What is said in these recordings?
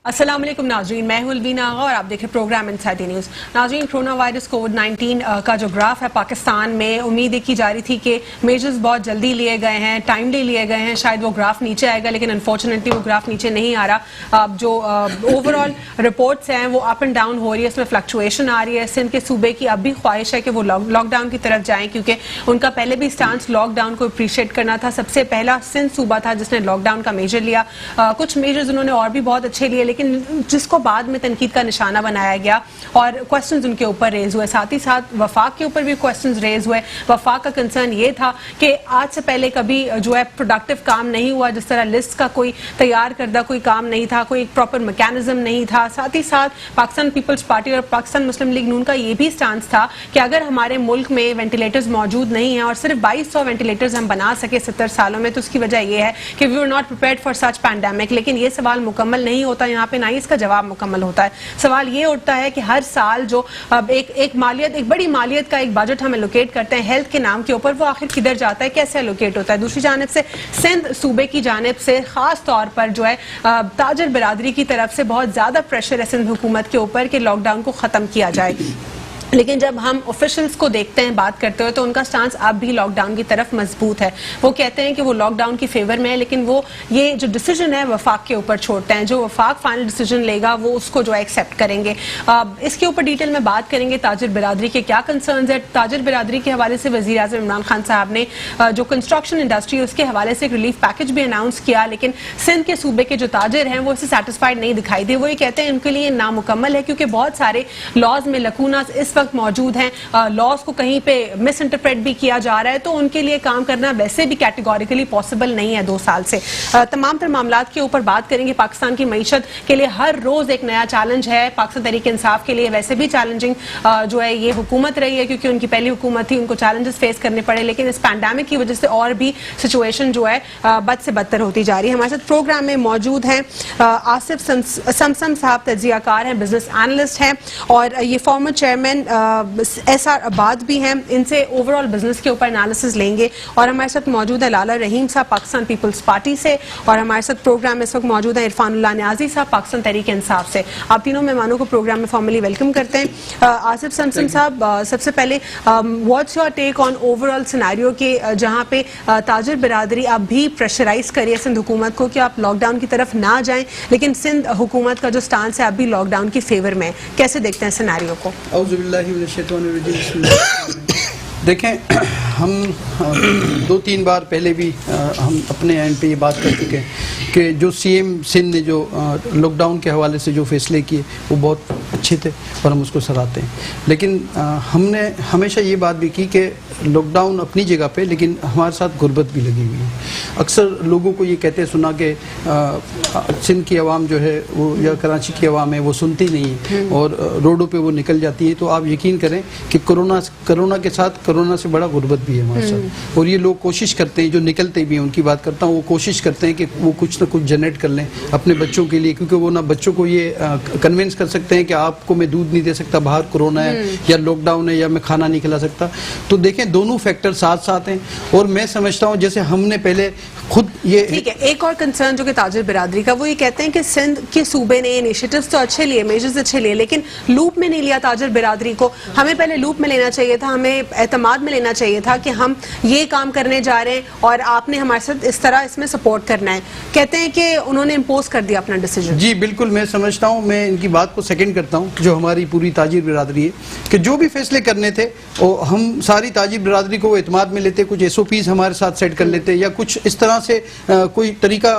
अस्सलाम वालेकुम नाज़रीन, मैं हूं अलवीना आगा और आप देख रहे प्रोग्राम इनसाइड द न्यूज़। नाज़रीन, कोरोना वायरस कोविड-19 का जो ग्राफ है पाकिस्तान में, उम्मीद की जा रही थी कि मेजर्स बहुत जल्दी लिए गए हैं, टाइमली लिए गए हैं, शायद वो ग्राफ नीचे आएगा, लेकिन अनफॉर्चुनेटली वो ग्राफ नीचे नहीं आ रहा। जो ओवरऑल रिपोर्ट्स हैं वो अप एंड डाउन हो रही है, इसमें फ्लक्चुएशन आ रही है। सिंध के सूबे की अब भी ख्वाहिश है कि वो लॉकडाउन की तरफ जाएं, क्योंकि उनका पहले भी स्टांस लॉकडाउन को अप्रिशिएट करना था। सबसे पहला सिंध सूबा था जिसने लॉकडाउन का मेजर लिया। कुछ मेजर्स उन्होंने और भी बहुत अच्छे लिए, लेकिन जिसको बाद में तनकीद का निशाना बनाया गया और क्वेश्चंस उनके ऊपर रेज हुए। साथ ही साथ वफाक के ऊपर भी क्वेश्चंस रेज हुए। वफाक का कंसर्न ये था कि आज से पहले कभी जो है प्रोडक्टिव काम नहीं हुआ, जिस तरह लिस्ट का कोई तैयार करदा कोई काम नहीं था, कोई प्रॉपर मैकेनिज्म नहीं था। साथ ही साथ पाकिस्तान पीपल्स पार्टी और पाकिस्तान मुस्लिम लीग नून का ये भी स्टांस था कि अगर हमारे मुल्क में वेंटिलेटर्स मौजूद नहीं है और सिर्फ 2200 वेंटिलेटर्स हम बना सके 70 सालों में, तो उसकी वजह यह है कि we were not prepared for such pandemic. लेकिन ये सवाल मुकम्मल नहीं होता यहाँ पे, ना ही इसका जवाब मुकम्मल होता है। सवाल ये उठता है कि हर साल जो एक बड़ी मालियत का एक बजट हम एलोकेट करते हैं हेल्थ के नाम के ऊपर, वो आखिर किधर जाता है, कैसे एलोकेट होता है। दूसरी जानिब से सिंध सूबे की जानिब से खास तौर पर जो है ताजर बिरादरी की तरफ से बहुत ज्यादा प्रेशर है सिंध हुकूमत के ऊपर कि लॉकडाउन को खत्म किया जाए। लेकिन जब हम ऑफिशियल्स को देखते हैं, बात करते हुए, तो उनका स्टांस अब भी लॉकडाउन की तरफ मजबूत है। वो कहते हैं कि वो लॉकडाउन की फेवर में है, लेकिन वो ये जो डिसीजन है वफाक के ऊपर छोड़ते हैं। जो वफाक फाइनल डिसीजन लेगा वो उसको जो है एक्सेप्ट करेंगे। इसके ऊपर डिटेल में बात करेंगे ताजर बिरादरी के क्या कंसर्न्स है। ताजर बिरादरी के हवाले से वज़ीर आज़म इमरान खान साहब ने जो कंस्ट्रक्शन इंडस्ट्री है उसके हवाले से एक रिलीफ पैकेज भी अनाउंस किया, लेकिन सिंध के सूबे के जो ताजर हैं वो इससे सेटिस्फाइड नहीं दिखाई दे। वो ये कहते हैं उनके लिए नामुकम्मल है, क्योंकि बहुत सारे लॉज में लकूनास इस वक्त मौजूद हैं। लॉज को कहीं पे मिस इंटरप्रेट भी किया जा रहा है, तो उनके लिए काम करना वैसे भी कैटेगोरिकली पॉसिबल नहीं है 2 साल से। तमाम तर मामलात के ऊपर बात करेंगे। पाकिस्तान की मईशत के लिए हर रोज एक नया चैलेंज है। पाकिस्तान तहरीक इंसाफ के लिए वैसे भी चैलेंजिंग जो है ये हुकूमत रही है, क्योंकि उनकी पहली हुकूमत थी, उनको चैलेंजेस फेस करने पड़े, लेकिन इस पैंडेमिक की वजह से और भी सिचुएशन जो है बद से बदतर होती जा रही है। हमारे साथ प्रोग्राम में मौजूद हैं आसिफ समसम साहब, तज्जियाकार हैं, बिजनेस एनालिस्ट हैं, और ये फॉर्मर चेयरमैन SR आबाद भी हैं। इनसे ओवरऑल बिजनेस के ऊपर एनालिसिस लेंगे। और हमारे साथ मौजूद है लाला रहीम साहब पाकिस्तान पीपल्स पार्टी से, और हमारे साथ प्रोग्राम में इस वक्त मौजूद है इरफानुल्लाह न्याजी साहब पाकिस्तान तहरीक इंसाफ से। आप तीनों मेहमानों को प्रोग्राम में फॉर्मली वेलकम करते हैं। आसिफ समसम साहब, सबसे पहले what's your take on overall scenario के जहां पे ताजर बिरादरी अब भी प्रेशराइज करिए सिंध हुकूमत को कि आप लॉकडाउन की तरफ ना जाएं, लेकिन सिंध हुकूमत का जो स्टांस है अब भी लॉकडाउन की फेवर में, कैसे देखते हैं सिनेरियो को? देखें, हम 2-3 बार पहले भी हम अपने एंड पे ये बात कर चुके हैं कि जो CM सिंध ने जो लॉकडाउन के हवाले से जो फैसले किए वो बहुत अच्छे थे और हम उसको सराहते हैं। लेकिन हमने हमेशा ये बात भी की कि लॉकडाउन अपनी जगह पे, लेकिन हमारे साथ गुर्बत भी लगी हुई है। अक्सर लोगों को ये कहते सुना कि सिंध की आवाम जो है वो, या कराची की आवाम है, वो सुनती नहीं है और रोडों पे वो निकल जाती है। तो आप यकीन करें कि कोरोना के साथ कोरोना से बड़ा गुर्बत भी है हमारे साथ। और ये लोग कोशिश करते हैं, जो निकलते भी हैं उनकी बात करता हूँ, वो कोशिश करते हैं कि वो कुछ ना कुछ जनरेट कर लें अपने बच्चों के लिए, क्योंकि वो ना बच्चों को ये कन्विंस कर सकते हैं कि आपको मैं दूध नहीं दे सकता, बाहर कोरोना है या लॉकडाउन है, या मैं खाना नहीं खिला सकता। तो देखें, दोनों फैक्टर साथ साथ हैं। और मैं समझता हूँ जैसे हमने पहले खुद ये, ठीक है, एक और कंसर्न जो कि ताजर बिरादरी का, वो ये कहते हैं कि सिंध के सूबे ने इनिशिएटिव्स तो अच्छे लिए, मेजर्स अच्छे लिए, लेकिन लूप में नहीं लिया ताजर बिरादरी को। हमें पहले लूप में लेना चाहिए था, हमें एतमाद में लेना चाहिए था कि हम ये काम करने जा रहे हैं और आपने हमारे साथ इस तरह इसमें सपोर्ट करना है। कहते हैं कि उन्होंने इम्पोज कर दिया अपना डिसीजन। जी बिल्कुल, मैं समझता हूँ, मैं इनकी बात को सेकंड करता हूँ, जो हमारी पूरी ताजिर बिरादरी है, कि जो भी फैसले करने थे वो हम सारी ताजिर बिरादरी को एतमाद में लेते, कुछ SOPs हमारे साथ सेट कर लेते, या कुछ इस तरह से कोई तरीका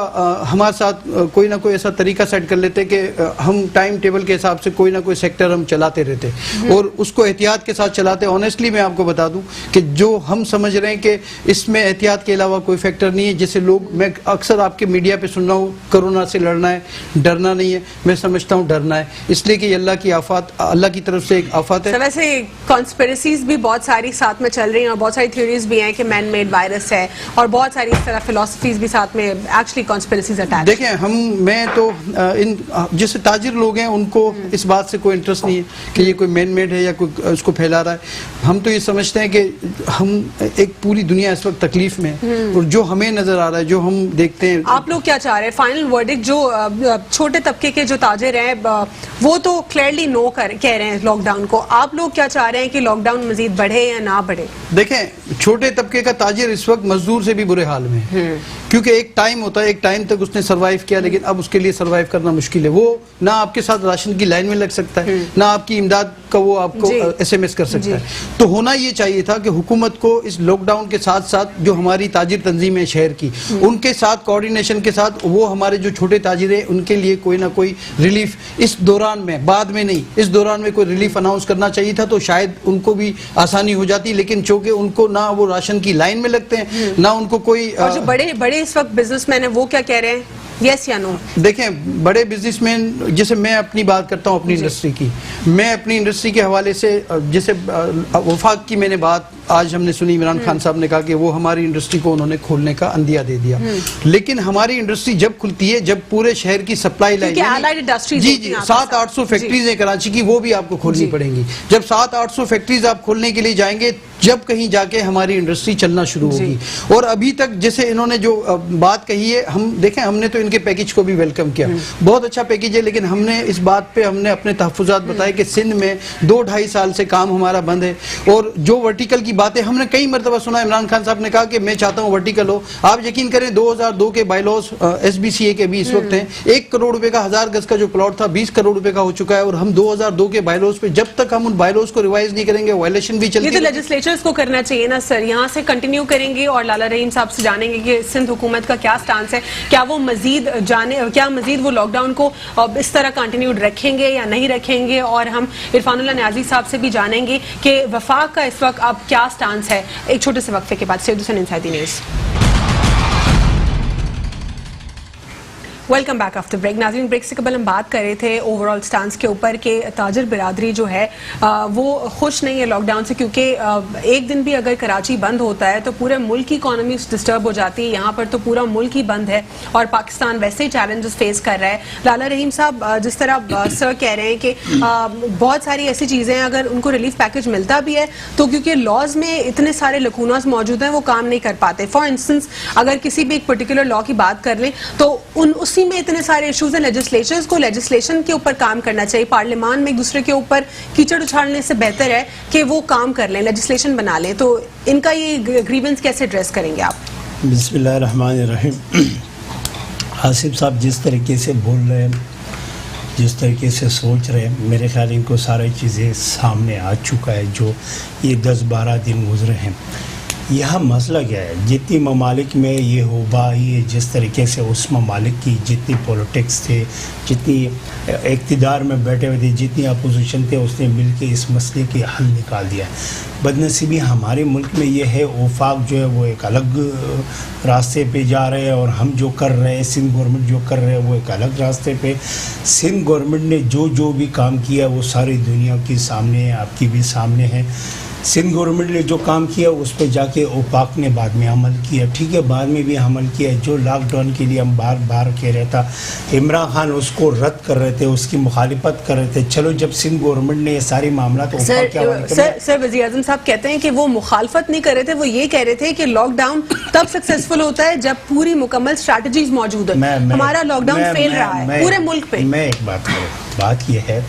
हमारे साथ कोई ना कोई ऐसा तरीका सेट कर लेते कि हम टाइम टेबल के हिसाब से कोई ना कोई सेक्टर हम चलाते रहते और उसको एहतियात के साथ चलाते। ऑनेस्टली मैं आपको बता दूं कि जो हम समझ रहे हैं कि इसमें एहतियात के अलावा कोई फैक्टर नहीं है, जैसे लोग, मैं अक्सर आपके मीडिया पे सुन रहा हूँ कोरोना से लड़ना है, डरना नहीं है। मैं समझता हूँ डरना है, इसलिए कि अल्लाह की आफत, अल्लाह की तरफ से एक आफत है। वैसे कॉन्स्पिरेसीज भी बहुत सारी साथ में चल रही हैं और बहुत सारी थ्योरीज भी हैं कि मैन मेड वायरस है, और बहुत सारी इस तरह फिलॉसफीज भी साथ में एक्चुअली कॉन्स्पिरेसीज अटैच। देखें, मैं तो इन जैसे ताजिर लोग हैं उनको इस बात से कोई इंटरेस्ट नहीं है कि ये कोई मैन मेड है या कोई उसको फैला रहा है। हम तो ये समझते हैं हैं कि हम एक पूरी दुनिया इस वक्त तकलीफ में है और जो हमें नजर आ रहा है, जो हम देखते हैं, आप लोग क्या चाह रहे हैं? फाइनल वर्डिक्ट जो छोटे तबके के जो ताजिर हैं वो तो क्लियरली नो कह रहे हैं लॉकडाउन को, आप लोग क्या चाह रहे हैं कि लॉकडाउन मजीद बढ़े या ना बढ़े? देखें, छोटे तबके का ताजिर इस वक्त मजदूर से भी बुरे हाल में है, क्योंकि एक टाइम होता है, एक टाइम तक उसने सरवाइव किया, लेकिन अब उसके लिए सरवाइव करना मुश्किल है। वो ना आपके साथ राशन की लाइन में लग सकता है, ना आपकी इमदाद का वो आपको SMS कर सकता है। तो होना ये चाहिए था कि हुकूमत को इस लॉकडाउन के साथ साथ जो हमारी ताजिर तंजीम है शहर की, उनके साथ कोऑर्डिनेशन के साथ वो हमारे जो छोटे ताजिर है उनके लिए कोई ना कोई रिलीफ इस दौरान में, बाद में नहीं, इस दौरान में कोई रिलीफ अनाउंस करना चाहिए था, तो शायद उनको भी आसानी हो जाती। लेकिन चूंकि उनको ना वो राशन की लाइन में लगते हैं, ना उनको कोई और जो बड़े इस वक्त बिजनेसमैन है वो क्या कह रहे हैं? यस या नो? देखें, बड़े बिजनेसमैन, जैसे मैं अपनी बात करता हूं अपनी इंडस्ट्री की, मैं अपनी इंडस्ट्री के हवाले से, जैसे वफाक की मैंने बात आज हमने सुनी, इमरान खान साहब ने कहा कि वो हमारी इंडस्ट्री को उन्होंने खोलने का अंदिया दे दिया, लेकिन हमारी इंडस्ट्री जब खुलती है, जब पूरे शहर की सप्लाई लाइन, जी 700-800 फैक्ट्रीज है कराची की, वो भी आपको खोलनी पड़ेंगी। जब 700-800 फैक्ट्रीज आप खोलने के लिए जाएंगे, जब कहीं जाके हमारी इंडस्ट्री चलना शुरू होगी। और अभी तक जैसे इन्होंने जो बात कही है, हम देखें, हमने तो इनके पैकेज को भी वेलकम किया, बहुत अच्छा पैकेज है, लेकिन हमने इस बात पे हमने अपने तहफुजात बताए कि सिंध में 2-2.5 साल से काम हमारा बंद है। और जो वर्टिकल की बातें हमने कई मरतबा सुना, इमरान खान साहब ने कहा कि मैं चाहता हूँ वर्टिकल हो। आप यकीन करें, 2002 के बायलॉज SBCA के भी इस वक्त हैं, 1 करोड़ रुपए का 1000 गज का जो प्लॉट था 20 करोड़ रुपए का हो चुका है। और हम 2002 के बायलॉज पे, जब तक हम उन बायलॉज को रिवाइज नहीं करेंगे, वायलेशन भी चलती है। ये तो लेजिस्लेचर्स को करना चाहिए ना सर, यहाँ से कंटिन्यू करेंगे और लाला रहीम साहब से जानेंगे कि सिंध हुकूमत का क्या स्टांस है, क्या वो मजीद वो लॉकडाउन को इस तरह कंटिन्यूड रखेंगे या नहीं रखेंगे। और हम इरफानुल्लाह न्याजी साहब से भी जानेंगे कि वफाक का इस वक्त अब क्या स्टांस है। एक छोटे से वक्फे के बाद Syed Hussain inside news. Welcome back after break. नाज़रीन, ब्रेक से कबल हम बात कर रहे थे ओवरऑल स्टांस के ऊपर कि ताजिर बिरादरी जो है वो खुश नहीं है लॉकडाउन से, क्योंकि एक दिन भी अगर कराची बंद होता है तो पूरे मुल्क की इकॉनमी डिस्टर्ब हो जाती है। यहाँ पर तो पूरा मुल्क ही बंद है और पाकिस्तान वैसे ही चैलेंजेस फेस कर रहा है। लाला रहीम साहब, जिस तरह सर कह रहे हैं कि बहुत सारी ऐसी चीज़ें अगर उनको रिलीफ पैकेज मिलता भी है तो क्योंकि लॉज में इतने सारे लकूनास मौजूद हैं वो काम नहीं कर पाते। फॉर इंस्टेंस, अगर किसी भी एक पर्टिकुलर लॉ की बात कर लें तो उसी में इतने सारे इश्यूज हैं। लेजिस्लेचर्स को लेजिस्लेशन के ऊपर काम करना चाहिए। पार्लियामान में एक दूसरे के ऊपर कीचड़ उछालने से बेहतर है कि वो काम कर लें, लेजिस्लेशन बना लें। तो इनका ये ग्रीवेंस कैसे एड्रेस करेंगे आप? बिस्मिल्लाहिर्रहमानिर्रहीम। आसिफ साहब जिस तरीके से बोल रहे हैं, जिस तरीके से सोच रहे हैं, मेरे ख्याल इनको सारी चीज़ें सामने आ चुका है। जो ये 10-12 दिन गुजरे हैं, यह मसला क्या है, जितनी ममालिक में ये होबा, ये जिस तरीके से उस ममालिक की जितनी पॉलिटिक्स थे, जितनी इक़्तिदार में बैठे हुए थे, जितनी अपोजिशन थे, उसने मिल के इस मसले के हल निकाल दिया। बदनसीबी हमारे मुल्क में ये है, वफाक जो है वो एक अलग रास्ते पे जा रहे हैं और हम जो कर रहे हैं, सिंध गवर्नमेंट जो कर रहे हैं वो एक अलग रास्ते पे। सिंध गवर्नमेंट ने जो भी काम किया वो सारी दुनिया के सामने है, आपकी भी सामने है। सिंध गवर्नमेंट ने जो काम किया उस पर जाके वफाक ने बाद में अमल किया, ठीक है, बाद में भी अमल किया। जो लॉकडाउन के लिए हम बार बार कह रहे था, इमरान खान उसको रद्द कर रहे थे, उसकी मुखालिफत कर रहे थे। चलो, जब सिंध गवर्नमेंट ने ये सारी मामला तो सर वज़ीर आज़म साहब कहते हैं कि वो मुखालफत नहीं कर रहे थे, वो ये कह रहे थे कि लॉकडाउन तब सक्सेसफुल होता है जब पूरी मुकम्मल स्ट्रैटेजीज मौजूद है। हमारा लॉकडाउन फेल रहा है पूरे मुल्क पे। मैं एक बात करूँ, बात ये है,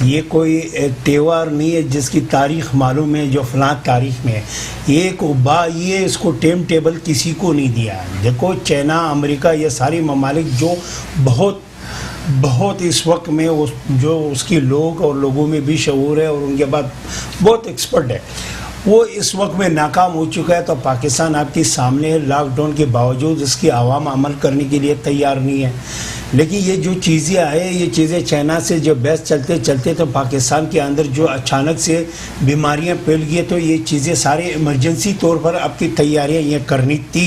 ये कोई त्यौहार नहीं है जिसकी तारीख मालूम है, जो फलां तारीख में है। ये इसको टाइम टेबल किसी को नहीं दिया। देखो, चाइना, अमेरिका, ये सारी ममालिक जो बहुत इस वक्त में जो उसकी लोग और लोगों में भी शऊर है और उनके बाद बहुत एक्सपर्ट है, वो इस वक्त में नाकाम हो चुका है। तो पाकिस्तान आपके सामने है, लॉकडाउन के बावजूद इसकी आवाम अमल करने के लिए तैयार नहीं है। लेकिन ये जो चीज़ें आए, ये चीज़ें चाइना से जो बहस चलते चलते तो पाकिस्तान के अंदर जो अचानक से बीमारियां फैल गई, तो ये चीज़ें सारे इमरजेंसी तौर पर आपकी तैयारियां ये करनी थी।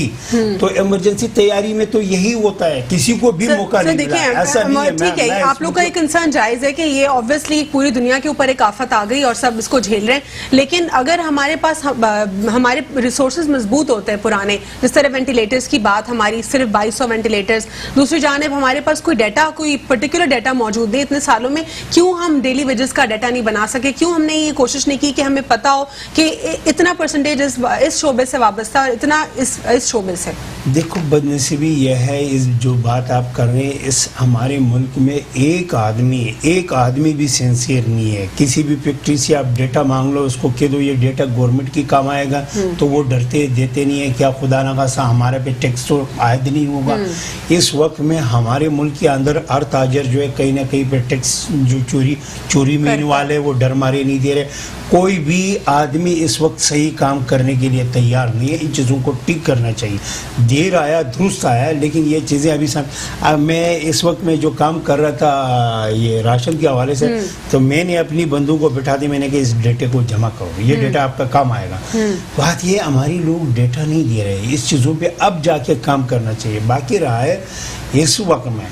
तो इमरजेंसी तैयारी में तो यही होता है, किसी को भी मौका नहीं मिला। ऐसा नहीं है। ठीक है, आप लोग का एक कंसर्न जायज़ है कि ये ऑब्वियसली पूरी दुनिया के ऊपर एक आफत आ गई और सब इसको झेल रहे हैं। लेकिन अगर हमारे पास हमारे रिसोर्सेज मजबूत होते हैं पुराने, जिस तरह वेंटिलेटर्स की बात, हमारी सिर्फ 2200 वेंटिलेटर्स, दूसरी जानिब हमारे पास पास कोई डाटा, कोई पर्टिकुलर डाटा मौजूद नहीं इतने सालों में, क्यों हम डेली वेजेस का डाटा नहीं बना सके, क्यों हमने ये कोशिश नहीं की कि हमें पता हो कि इतना परसेंटेज इस शोबे से वाबस्ता और इतना इस शोबे से? देखो, बदनसीबी यह है, इस जो बात आप कर रहे हैं, इस हमारे मुल्क में एक आदमी भी सिंसियर नहीं है। किसी भी फैक्ट्री से आप डेटा मांग लो, उसको कह दो ये डेटा गवर्नमेंट की काम आएगा, तो वो डरते देते नहीं है, क्या खुदा ना खासा हमारे पे टैक्स तो आयद नहीं होगा। इस वक्त में हमारे मुल्क के अंदर हर ताजर जो है कहीं ना कहीं पे टैक्स जो चोरी मीन वाले वो डर मारे नहीं दे रहे। कोई भी आदमी इस वक्त सही काम करने के लिए तैयार नहीं है। इन चीज़ों को ठीक करना चाहिए। देर आया दुरुस्त आया, लेकिन ये चीज़ें अभी मैं इस वक्त में जो काम कर रहा था ये राशन के हवाले से, तो मैंने अपनी बंधु को बिठा दी, मैंने कहा इस डेटे को जमा करो, ये डेटा आपका काम आएगा। बात ये हमारी लोग डेटा नहीं दे रहे, इस चीज़ों पे अब जाके काम करना चाहिए। बाकी रहा है इस वक्त में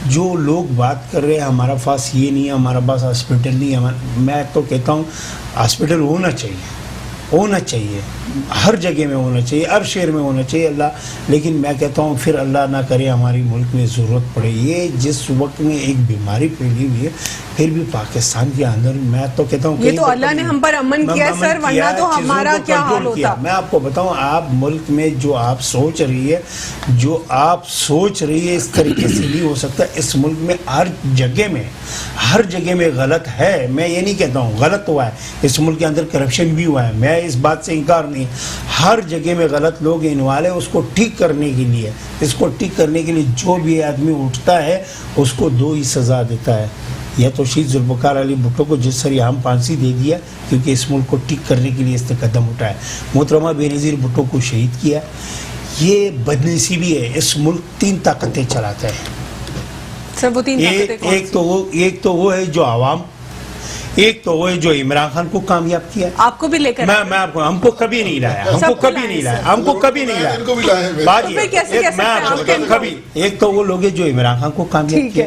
जो लोग बात कर रहे हैं हमारा पास ये नहीं है, हमारा पास हॉस्पिटल नहीं है, मैं तो कहता हूँ हॉस्पिटल होना चाहिए, हर जगह में होना चाहिए, हर शहर में होना चाहिए अल्लाह। लेकिन मैं कहता हूँ फिर अल्लाह ना करे हमारी मुल्क में ज़रूरत पड़े। ये जिस वक्त में एक बीमारी फैली हुई है, फिर भी पाकिस्तान के अंदर मैं तो कहता हूँ ये तो अल्लाह ने हम पर अमन किया है सर, वरना तो हमारा क्या हाल होता। मैं आपको बताऊँ, आप मुल्क में जो आप सोच रही है इस तरीके से नहीं हो सकता। इस मुल्क में हर जगह में गलत है। मैं ये नहीं कहता हूँ गलत हुआ है, इस मुल्क के अंदर करप्शन भी हुआ है, मैं इस बात से इनकार नहीं। हर जगह में गलत लोग इन्वॉल्व है। उसको ठीक करने के लिए जो भी आदमी उठता है उसको 2 ही सज़ा देता है, या तो शहीद जुल्फ़िकार अली भुट्टो को जिस सरेआम फांसी दे दिया क्योंकि इस मुल्क को ठीक करने के लिए इसने कदम उठाया, मोहतरमा बेनज़ीर भुट्टो को शहीद किया। ये बदनसीबी है, इस मुल्क 3 ताकतें चलाता है सर। वो 3 ताकतें एक तो वो है जो आवाम, एक तो वो है जो इमरान खान को कामयाब किया। आपको भी लेकर मैं आपको हमको कभी नहीं लाया। बात ये कभी एक तो वो लोग जो इमरान खान को कामयाब किया,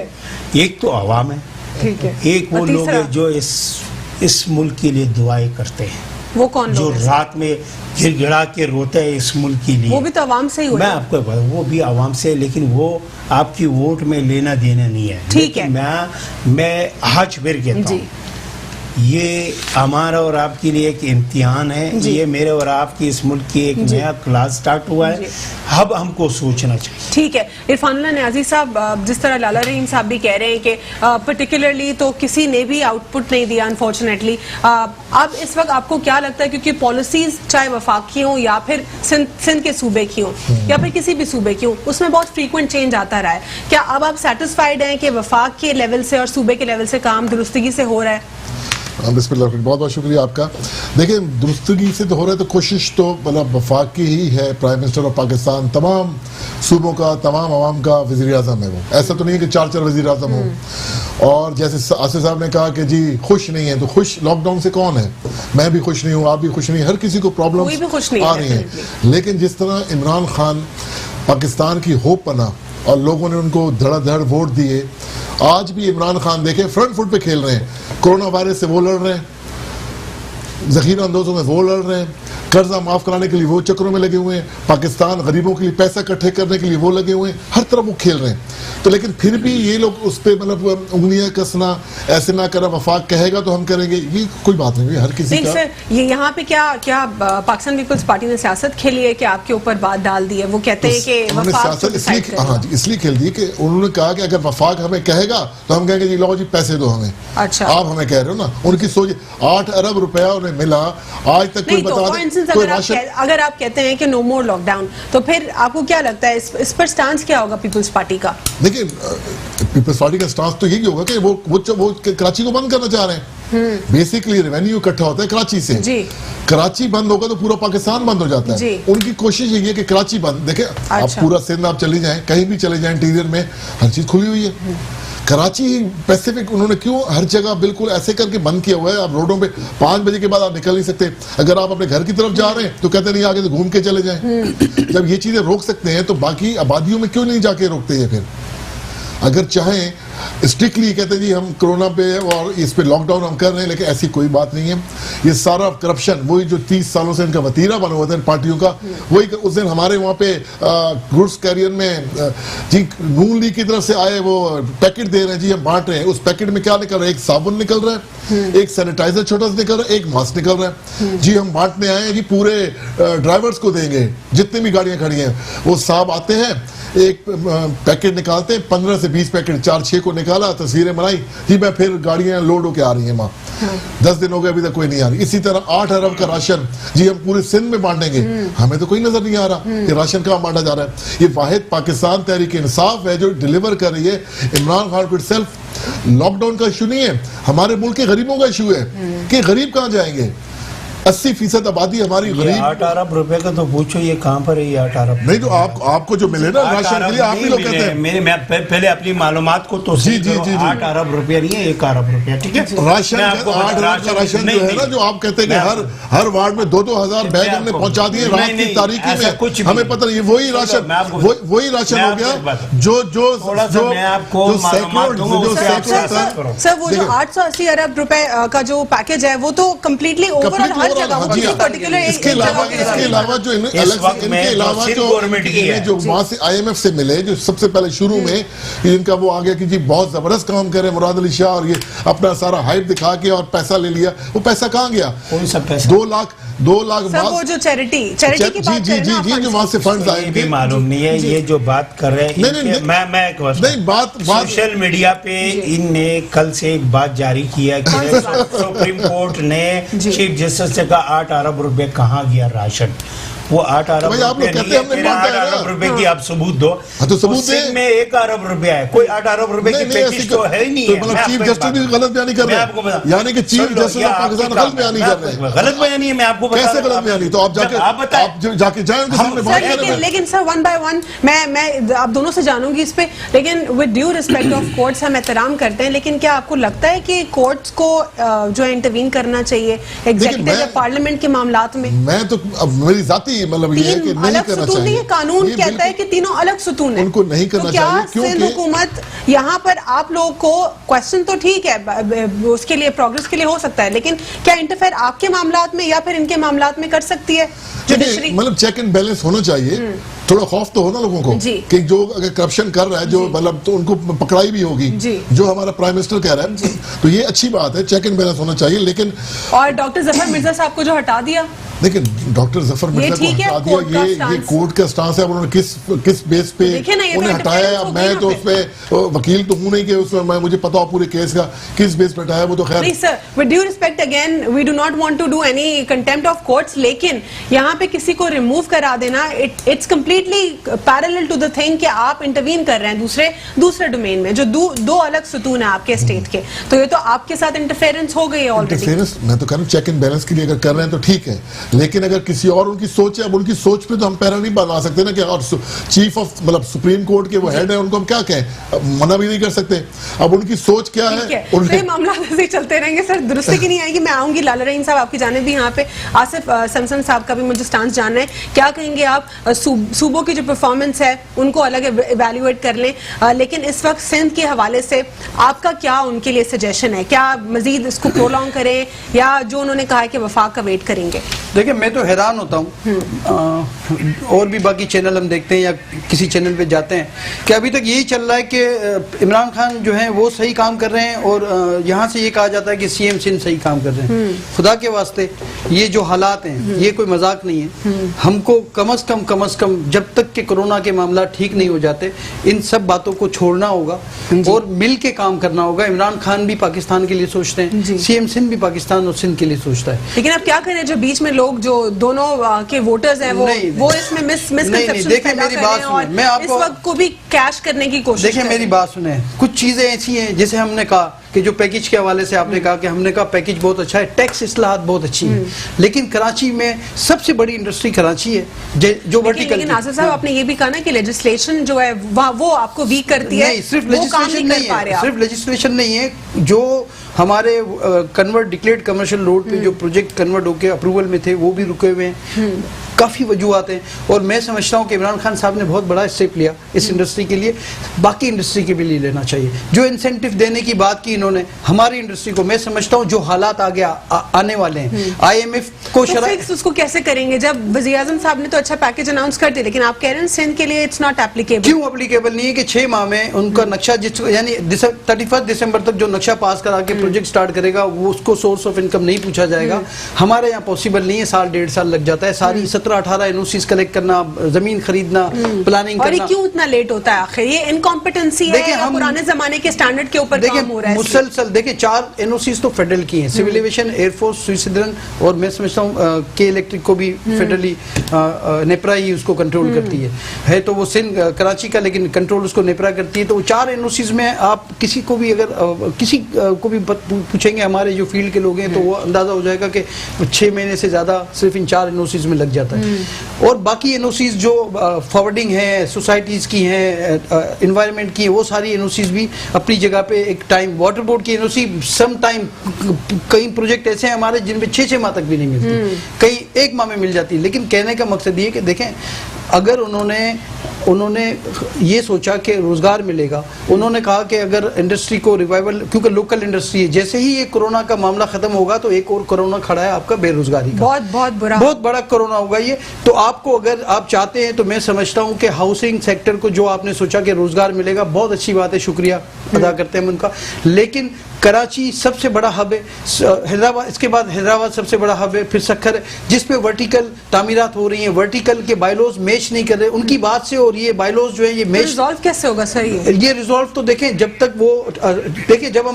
एक तो आवाम है, एक वो लोग हैं जो इस मुल्क के लिए दुआएं करते हैं। वो कौन जो रात में गिड़गिड़ा के रोते हैं इस मुल्क के लिए, वो भी तो आवाम से ही हुआ। मैं आपको वो भी आवाम से, लेकिन वो आपकी वोट में लेना देना नहीं है। ठीक है, मैं आज फिर कहता हूँ ये हमारा और आपके लिए एक इम्तिहान है। ये मेरे और आपकी इस मुल्क की एक नया क्लास स्टार्ट हुआ है, अब हमको सोचना चाहिए। ठीक है, इरफानुल्लाह नियाज़ी साहब, जिस तरह लाला रहीम साहब भी कह रहे हैं कि पर्टिकुलरली तो किसी ने भी आउटपुट नहीं दिया अनफॉर्चुनेटली। अब इस वक्त आपको क्या लगता है, क्योंकि पॉलिसीज चाहे वफाकी हों या फिर सिंध के सूबे की हों या फिर किसी भी सूबे की हों, उसमें बहुत फ्रीक्वेंट चेंज आता रहा है, क्या अब आप सेटिस्फाइड हैं कि वफाक के लेवल से और सूबे के लेवल से काम दुरुस्तगी से हो रहा है? बिस्मिल्लाह, बहुत बहुत शुक्रिया आपका। देखिए, दुरुस्तगी से तो हो रहा है, तो कोशिश तो मतलब वफाकी ही है। प्राइम मिनिस्टर ऑफ पाकिस्तान तमाम सूबों का, तमाम आवाम का वज़ीर आज़म है वो। ऐसा तो नहीं है कि 4 वज़ीर आज़म हो। और जैसे आसिफ साहब ने कहा कि जी खुश नहीं है, तो खुश लॉकडाउन से कौन है? मैं भी खुश नहीं हूँ, आप भी खुश नहीं, हर किसी को प्रॉब्लम आ रही है। लेकिन जिस तरह इमरान खान पाकिस्तान की होप बना और लोगों ने उनको धड़ाधड़ वोट दिए, आज भी इमरान खान देखें फ्रंट फुट पे खेल रहे हैं। कोरोना वायरस से वो लड़ रहे हैं, ज़ख़ीरा अंदोज़ों में वो लड़ रहे हैं, कर्जा माफ कराने के लिए वो चक्रों में लगे हुए हैं, पाकिस्तान गरीबों के लिए पैसा इकट्ठे करने के लिए वो लगे हुए हैं, हर तरफ वो खेल रहे हैं। तो लेकिन फिर भी ये लोग उस पर मतलब उंगलियां कसना, ऐसे ना करा, वफाक कहेगा तो हम करेंगे, ये कोई बात नहीं, हर किसी का। सर, ये यहाँ पे क्या पाकिस्तान पीपल्स पार्टी ने सियासत खेली है कि आपके ऊपर बात डाल दी है? वो कहते हैं कि उन्होंने सियासत इसलिए खेल दी कि उन्होंने कहा कि अगर वफाक हमें कहेगा तो हम कहेंगे जी लो जी पैसे दो हमें। अच्छा, आप हमें कह रहे हो ना, उनकी सोच 8 अरब रुपया उन्हें मिला, आज तक कोई बता दे। अगर आप कहते हैं कि नो मोर लॉकडाउन, तो फिर आपको क्या लगता है इस पर स्टांस क्या होगा पीपल्स पार्टी का? देखिए, पीपल्स पार्टी का स्टांस तो यही होगा कि वो कराची को बंद करना चाह रहे हैं। बेसिकली रेवेन्यू इकट्ठा होता है कराची से जी। कराची बंद होगा तो पूरा पाकिस्तान बंद हो जाता है। उनकी कोशिश यही है कि कराची बंद। देखें, अच्छा। आप पूरा सिंध आप चले जाएं, कहीं भी चले जाएं, इंटीरियर में हर चीज खुली हुई है। कराची पैसिफिक उन्होंने क्यों हर जगह बिल्कुल ऐसे करके बंद किया हुआ है। आप रोडों पे 5 बजे के बाद आप निकल नहीं सकते। अगर आप अपने घर की तरफ जा रहे हैं तो कहते नहीं आगे तो घूम के चले जाएं। जब ये चीजें रोक सकते हैं तो बाकी आबादियों में क्यों नहीं जाके रोकते हैं फिर? अगर चाहें स्ट्रिक्टली कहते हैं जी हम कोरोना पे और इस पे लॉकडाउन हम कर रहे हैं, लेकिन ऐसी कोई बात नहीं है। ये सारा करप्शन वही जो 30 सालों से इनका वतीरा बना हुआ था इन पार्टियों का, वही उस दिन हमारे वहाँ पे गुड्स कैरियर में जी नून लीग की तरफ से आए वो पैकेट दे रहे हैं जी, हम बांट रहे हैं। उस पैकेट में क्या निकल रहा है? एक साबुन निकल रहा है, एक सैनिटाइजर छोटा सा निकल रहा है, एक मास्क निकल रहा है जी। हम बांटने आए हैं जी, पूरे ड्राइवर्स को देंगे जितनी भी गाड़ियां खड़ी हैं। वो साहब आते हैं, एक पैकेट निकालते हैं, 15 से 20 पैकेट 4-6 को निकाला, तस्वीरें बनाई जी, मैं फिर गाड़ियां लोड होके आ रही हैं वहां। 10 दिन हो गए अभी तक कोई नहीं आ रही। इसी तरह 8 अरब का राशन जी हम पूरे सिंध में बांटेंगे, हमें तो कोई नजर नहीं आ रहा कि राशन कहाँ बांटा जा रहा है। ये वाहिद पाकिस्तान तहरीक इंसाफ है जो डिलीवर कर रही है। इमरान खान को इटसेल्फ लॉकडाउन का इशू नहीं है, हमारे मुल्क के गरीबों का इशू है कि गरीब कहाँ जाएंगे। 80% आबादी हमारी गरीब। 8 अरब रुपए का तो पूछो, ये कहाँ पर है ये 8 अरब? नहीं तो आपको जो मिले ना राशन के लिए, आप भी लोग कहते हैं। मैं पहले अपनी मालूमात को तो जी 8 अरब रुपया नहीं है, 1 अरब रुपया, ठीक है। राशन 8 अरब का राशन जो है ना, जो आप कहते हैं कि हर वार्ड में 2-2 हजार बैग हमने पहुंचा दिए रात की तारीखी में, हमें पता नहीं। वही राशन हो गया जो सर वो जो 880 अरब रुपए का जो पैकेज है वो तो कम्प्लीटली ओवरऑल हर जगह, वो किसी पर्टिकुलर इसके अलावा जो इनके अलावा जो वहां से IMF से मिले, जो सबसे पहले शुरू में इनका वो आ गया कि जी बहुत जबरदस्त काम करे मुराद अली शाह, और ये अपना सारा हाइप दिखा के और पैसा ले लिया। वो पैसा कहाँ गया? कौन सा पैसा? 2 लाख वो जो चैरिटी की बात जी जो वहां से फंड्स आएंगे मालूम नहीं है। ये जो बात कर रहे हैं, मैं नहीं बात सोशल मीडिया पे इनने कल से एक बात जारी किया कि सुप्रीम कोर्ट ने चीफ जस्टिस से कहा 8 अरब रुपए कहाँ गया राशन। वो 8 अरब रुपए की आप सबूत दो, तो सबूत में 1 अरब रुपया है, कोई 8 अरब रुपए की पैकेज तो है ही नहीं है। मतलब चीफ जस्टिस भी गलत बयानी कर रहे हैं, यानी कि चीफ जस्टिस ऑफ पाकिस्तान गलत बयानी कर रहे हैं। गलत बयानी है, मैं आपको कैसे गलत बयानी? तो आप जाके जाए उनके सामने बात करें। लेकिन सर वन बाय वन मैं आप दोनों से जानूंगी इस पे, लेकिन with due respect of courts हम एहतराम करते हैं, लेकिन क्या आपको लगता है कि कोर्ट्स को जो इंटरवीन करना चाहिए एग्जीक्यूटिव या पार्लियामेंट के मामलात में? मैं तो मेरी जाती मतलब ये है कि नहीं करना चाहिए। कानून कहता है कि तीनों अलग सुतून है, उनको नहीं करना चाहिए। क्योंकि सिंध हुकूमत यहाँ पर आप लोगों को क्वेश्चन तो ठीक है, उसके लिए प्रोग्रेस के लिए हो सकता है, लेकिन क्या इंटरफेयर आपके मामलात में या फिर इनके मामलात में कर सकती है जुडिशरी? मतलब चेक एंड बैलेंस होना चाहिए। थोड़ा खौफ तो होना लोगों को कि जो अगर करप्शन कर रहा है जो मतलब तो उनको पकड़ाई भी होगी, जो हमारा प्राइम मिनिस्टर कह रहा है, तो ये अच्छी बात है, चेक एंड बैलेंस होना चाहिए। लेकिन और डॉक्टर जफर मिर्जा साहब को जो हटा दिया, लेकिन डॉक्टर जफर मिर्जा को हटा दिया, ये कोर्ट का स्टांस है। उन्होंने किस बेस पे उन्हें हटाया? मैं तो उसमें वकील तो हूं नहीं कि उसमें मुझे पता हो पूरे केस का किस बेस पे हटाया, वो तो खैर नहीं sir. With due respect again we do not want to do any contempt of courts, लेकिन यहाँ पे किसी को रिमूव करा देना it's completely parallel to the thing कि आप इंटरवीन कर रहे हैं दूसरे डोमेन में जो दो अलग सुतून है आपके स्टेट के, तो ये तो आपके साथ इंटरफेरेंस हो गई है ऑलरेडी। मैं तो कह रहा हूं चेक एंड बैलेंस के लिए अगर कर रहे हैं तो ठीक है, लेकिन अगर किसी और उनकी सोच है, अब उनकी सोच पे तो हम पैरा नहीं बना सकते ना कि और चीफ ऑफ मतलब सुप्रीम कोर्ट के वो हेड है, उनको हम क्या कहें, मना भी नहीं कर सकते। अब उनकी सोच क्या है, तो मामला ऐसे ही चलते रहेंगे सर, दुरुस्ती की नहीं आएगी। मैं आऊंगी लाला रहीम साहब आपकी जानिब भी, यहाँ पे आसिफ समसन साहब का भी मुझे स्टांस जानना है, क्या कहेंगे आप? सूबों की जो परफॉर्मेंस है उनको अलग इवैल्यूएट कर लें, लेकिन इस वक्त सिंध के हवाले से आपका क्या उनके लिए सजेशन है? क्या मजीद इसको प्रोलॉन्ग करें या जो उन्होंने कहा है कि वफाक का वेट करेंगे? देखिए मैं तो हैरान होता हूँ, और भी बाकी चैनल हम देखते हैं या किसी चैनल पे जाते हैं कि अभी तक यही चल रहा है कि इमरान खान जो है वो सही काम कर रहे हैं और यहाँ से ये कहा जाता है कि CM सिंध सही काम कर रहे हैं। खुदा के वास्ते ये जो हालात हैं ये कोई मजाक नहीं है। हमको कम से कम जब तक कि कोरोना के मामला ठीक नहीं हो जाते इन सब बातों को छोड़ना होगा और मिल के काम करना होगा। इमरान खान भी पाकिस्तान के लिए सोचते हैं, CM सिंध भी पाकिस्तान और सिंध के लिए सोचता है। लेकिन अब क्या करें जो बीच में लोग जो दोनों के वोटर्स हैं वो इसमें मिसकंसेप्शन पैदा कर रहे हैं और इस वक्त को भी कैश करने की कोशिश। देखिए मेरी बात सुने, कुछ चीजें ऐसी हैं जैसे हमने कहा कि जो पैकेज के हवाले से आपने कहा कि हमने कहा पैकेज बहुत अच्छा है, टैक्स इस्लाहात बहुत अच्छी है, लेकिन कराची में सबसे बड़ी इंडस्ट्री कराची है जो वर्टिकल। लेकिन आसिफ साहब आपने ये भी कहा ना कि लेजिस्लेशन जो है वो आपको वीक करती है। नहीं, सिर्फ लेजिस्लेशन नहीं है, सिर्फ लेजिस्लेशन नहीं है, जो हमारे कन्वर्ट डिक्लेयर्ड कमर्शियल रोड पे जो प्रोजेक्ट कन्वर्ट होकर अप्रूवल में थे वो भी रुके हुए हैं। काफ़ी वजूहत हैं, और मैं समझता हूँ कि इमरान खान साहब ने बहुत बड़ा स्टेप लिया इस इंडस्ट्री के लिए, बाकी इंडस्ट्री के भी लिए लेना चाहिए। जो इंसेंटिव देने की बात की इन्होंने हमारी इंडस्ट्री को, मैं समझता हूँ जो हालात आगे आने वाले हैं, IMF को तो फिक्स उसको कैसे करेंगे जब वज़ीर आज़म साहब ने तो अच्छा पैकेज अनाउंस कर दिया, लेकिन आप कह रहे हैं सिंध के लिए इट्स नॉट एप्लीकेबल। क्यों एप्लीकेबल नहीं है कि 6 माह में उनका नक्शा यानी 31 दिसंबर तक जो नक्शा पास करा के प्रोजेक्ट स्टार्ट करेगा वो उसको सोर्स ऑफ इनकम नहीं पूछा जाएगा। हमारे यहाँ पॉसिबल नहीं है, साल 1.5 साल लग जाता है, सारी 17-18 NOCs कलेक्ट करना, जमीन खरीदना, प्लानिंग और करना। ये क्यों इतना लेट होता है आखिर? ये इनकॉम्पिटेंसी है या पुराने जमाने के स्टैंडर्ड के ऊपर काम हो रहा है? मुसलसल देखिए 4 NOCs तो फेडरल की हैं, सिविल एविएशन, एयरफोर्स, स्विट्जरलैंड, और मैं समझता हूँ के इलेक्ट्रिक को भी फेडरली नेपरा ही उसको कंट्रोल करती है तो वो सिंध कराची का, लेकिन कंट्रोल उसको नेपरा करती है। तो 4 NOCs में आप किसी को भी अगर किसी को भी पूछेंगे हमारे जो फील्ड के लोग हैं तो वो अंदाजा हो जाएगा कि 6 महीने से ज्यादा सिर्फ इन 4 NOCs में लग जाता है। और बाकी NOCs जो फॉरवर्डिंग है, सोसाइटीज की हैं, एनवायरनमेंट की है, वो सारी NOCs भी अपनी जगह पे एक टाइम, वाटर बोर्ड की NOC सम टाइम, कई प्रोजेक्ट ऐसे हैं हमारे जिनमें 6 माह तक भी नहीं मिलती, कई 1 माह में मिल जाती है। लेकिन कहने का मकसद ये कि देखें, अगर उन्होंने ये सोचा कि रोजगार मिलेगा, उन्होंने कहा कि अगर इंडस्ट्री को रिवाइवल, क्योंकि लोकल इंडस्ट्री है, जैसे ही ये कोरोना का मामला खत्म होगा तो एक और कोरोना खड़ा है आपका बेरोजगारी का, बहुत बड़ा कोरोना होगा ये। तो आपको अगर आप चाहते हैं तो मैं समझता हूं कि हाउसिंग सेक्टर को जो आपने सोचा कि रोजगार मिलेगा, बहुत अच्छी बात है, शुक्रिया अदा करते हैं हम उनका। लेकिन कराची सबसे बड़ा हब है, हैदराबाद, इसके बाद हैदराबाद सबसे बड़ा हब है, फिर सक्खर है, जिसपे वर्टिकल तामीरात हो रही हैं, वर्टिकल के बायलॉज मैच नहीं कर रहे उनकी बात से, और ये बायलॉज जो है ये मैच रिजॉल्व कैसे होगा सर? ये रिजॉल्व तो देखें, जब तक वो देखें, जब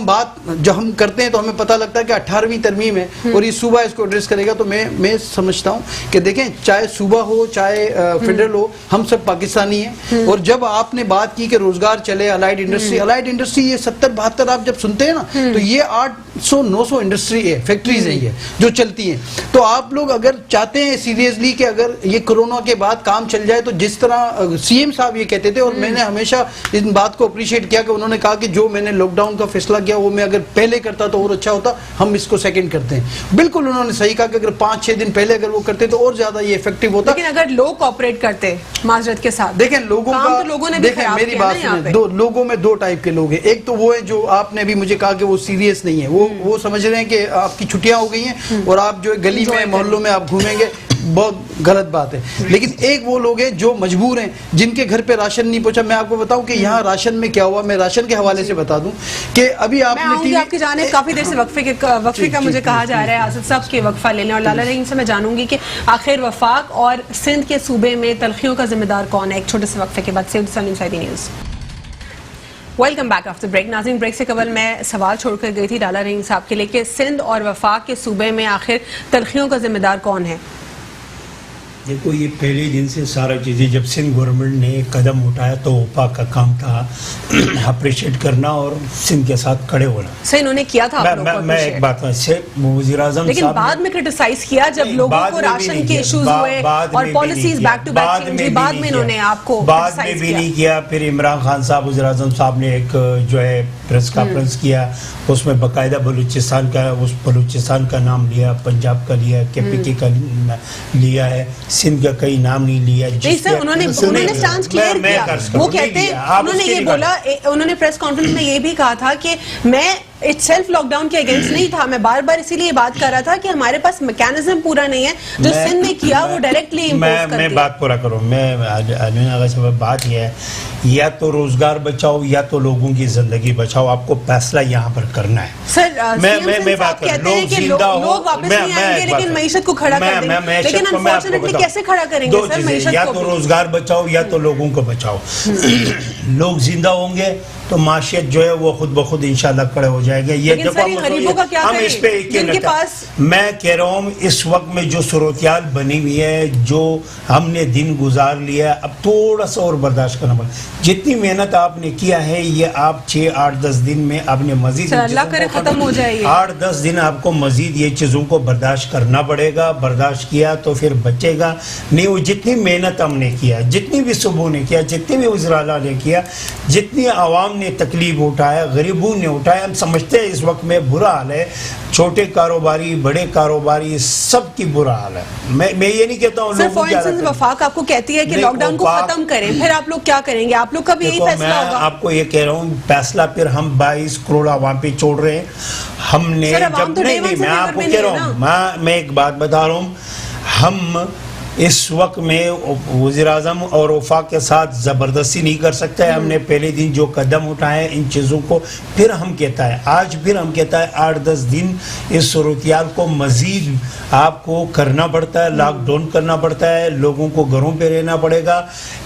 हम करते हैं तो हमें पता लगता है कि 18वीं तरमीम है और ये सूबा इसको एड्रेस करेगा। तो मैं समझता हूँ कि देखें, चाहे सूबा हो चाहे फेडरल हो, हम सब पाकिस्तानी हैं। और जब आपने बात की कि रोजगार चले, अलाइड इंडस्ट्री ये 70-72 आप जब सुनते हैं ना तो ये 800-900 इंडस्ट्री है, फैक्ट्रीज है ये जो चलती हैं। तो आप लोग अगर चाहते हैं सीरियसली कि अगर ये कोरोना के बाद काम चल जाए, तो जिस तरह CM साहब ये कहते थे, और मैंने हमेशा इस बात को अप्रिशिएट किया कि उन्होंने कहा कि जो मैंने लॉकडाउन का फैसला किया वो मैं अगर पहले करता तो और अच्छा होता, हम इसको सेकंड करते हैं। बिल्कुल उन्होंने सही कहा कि अगर 5-6 दिन पहले अगर वो करते तो और ज्यादा ये इफेक्टिव होता। लेकिन अगर लोग कोऑपरेट करते माजरत के साथ, देखें लोगों का, लोगों ने देखें मेरी बात सुने, लोगों में 2 टाइप के लोग हैं। एक तो वो है जो आपने भी मुझे कहा कि वो सीरियस नहीं है, वो समझ रहे हैं कि आपकी छुट्टियां हो गई हैं और आप जो गली में मोहल्लों में आप घूमेंगे, बहुत गलत बात है। लेकिन एक वो लोग हैं जो मजबूर हैं, जिनके घर पे राशन नहीं पहुंचा। मैं आपको बताऊं कि यहाँ राशन में क्या हुआ, मैं राशन के हवाले से बता दूं कि अभी आपने आपकी जानिब काफी देर से वक्फे का मुझे कहा जा रहा है, आसिफ साहब के वक्फा लेने, और लाला रहीम से मैं जानूंगी कि आखिर वफाक और सिंध के सूबे में तलखियों का जिम्मेदार कौन है। एक छोटे से वक्फे के बाद से news. Welcome back after break. नाज़रीन, ब्रेक से कबल मैं सवाल छोड़कर गई थी लाला रहीम साहब के लिए कि सिंध और वफाक के सूबे में आखिर तलखियों का जिम्मेदार कौन है? देखो, ये पहले दिन से सारा चीज़ें, जब सिंध गवर्नमेंट ने कदम उठाया तो ओपा का काम था अप्रिशिएट करना और सिंध के साथ खड़े होना। सर, इन्होंने किया था आप लोगों को? मैं एक बात वज़ीर आज़म, लेकिन बाद में क्रिटिसाइज किया जब लोगों को राशन के इश्यूज हुए और policies back to back change हुई, बाद में इन्होंने आपको बाद में भी नहीं किया। फिर इमरान खान साहब, वज़ीर आज़म साहब ने एक जो है प्रेस कॉन्फ्रेंस किया, उसमें बाकायदा बलूचिस्तान का नाम लिया, पंजाब का लिया, KPK का लिया है, सिंध का कई नाम नहीं लिया। उन्होंने स्टांस क्लियर किया। वो कहते हैं, उन्होंने ये बोला, उन्होंने प्रेस कॉन्फ्रेंस में ये भी कहा था कि मैं इटसेल्फ लॉकडाउन के अगेंस्ट नहीं था, मैं बार बार इसीलिए बात कर रहा था कि हमारे पास मैकेनिज्म पूरा नहीं है। जो सिंध ने किया वो डायरेक्टली इंपोज कर दिया। मैं बात पूरा करूं, मैं बात यह है, या तो रोजगार बचाओ या तो लोगों की जिंदगी बचाओ, आपको फैसला यहाँ पर करना है। सर, मैं बात कहते हैं कि लोग वापस नहीं आएंगे लेकिन मईशत को खड़ा कर देंगे, लेकिन अनफॉर्चुनेटली कैसे खड़ा करेंगे सर मईशत को? या तो रोजगार बचाओ या तो लोगों को बचाओ। लोग जिंदा होंगे तो माशियत जो है वो खुद ब खुद इंशाल्लाह खड़े हो जाएगा। ये देखो हम इस पे मैं कह रहा हूँ, इस वक्त में जो सूरत-ए-हाल बनी हुई है, जो हमने दिन गुजार लिया, अब थोड़ा सा और बर्दाश्त करना पड़ेगा। जितनी मेहनत आपने किया है ये आप 6-8-10 दिन में आपने मजीद खत्म हो जाएगी। 8-10 दिन आपको मजीद ये चीज़ों को बर्दाश्त करना पड़ेगा। बर्दाश्त किया तो फिर बचेगा नहीं। वो जितनी मेहनत हमने किया, जितनी भी सुबह ने किया, जितनी भी वज़ीर आला ने किया, किया। जितनी आवाम ने तकलीफ उठाया, गरीबों ने उठाया, हम समझते हैं इस वक्त में बुरा हाल है। छोटे कारोबारी, बड़े कारोबारी, सबकी बुरा हाल है। मैं ये नहीं कहता हूँ सर, फॉर इंस्टेंस वफाक आपको कहती है कि लॉकडाउन को खत्म करें, फिर आप लोग क्या करेंगे? आप लोग का भी यही फैसला होगा? आपको ये कह रहा हूँ, फैसला फिर हम 22 करोड़ आवाम पे छोड़ रहे हैं। हमने जब नहीं, मैं आपको कह रहा हूँ, मैं एक बात बता रहा हूँ, हम इस वक्त में वज़ीर-ए-आज़म और वफाक के साथ ज़बरदस्ती नहीं कर सकते हैं। हमने पहले दिन जो कदम उठाए इन चीज़ों को फिर हम कहता है, आज फिर हम कहता है 8-10 दिन इस सूरत-ए-हाल को मज़ीद आपको करना पड़ता है, लॉकडाउन करना पड़ता है, लोगों को घरों पे रहना पड़ेगा।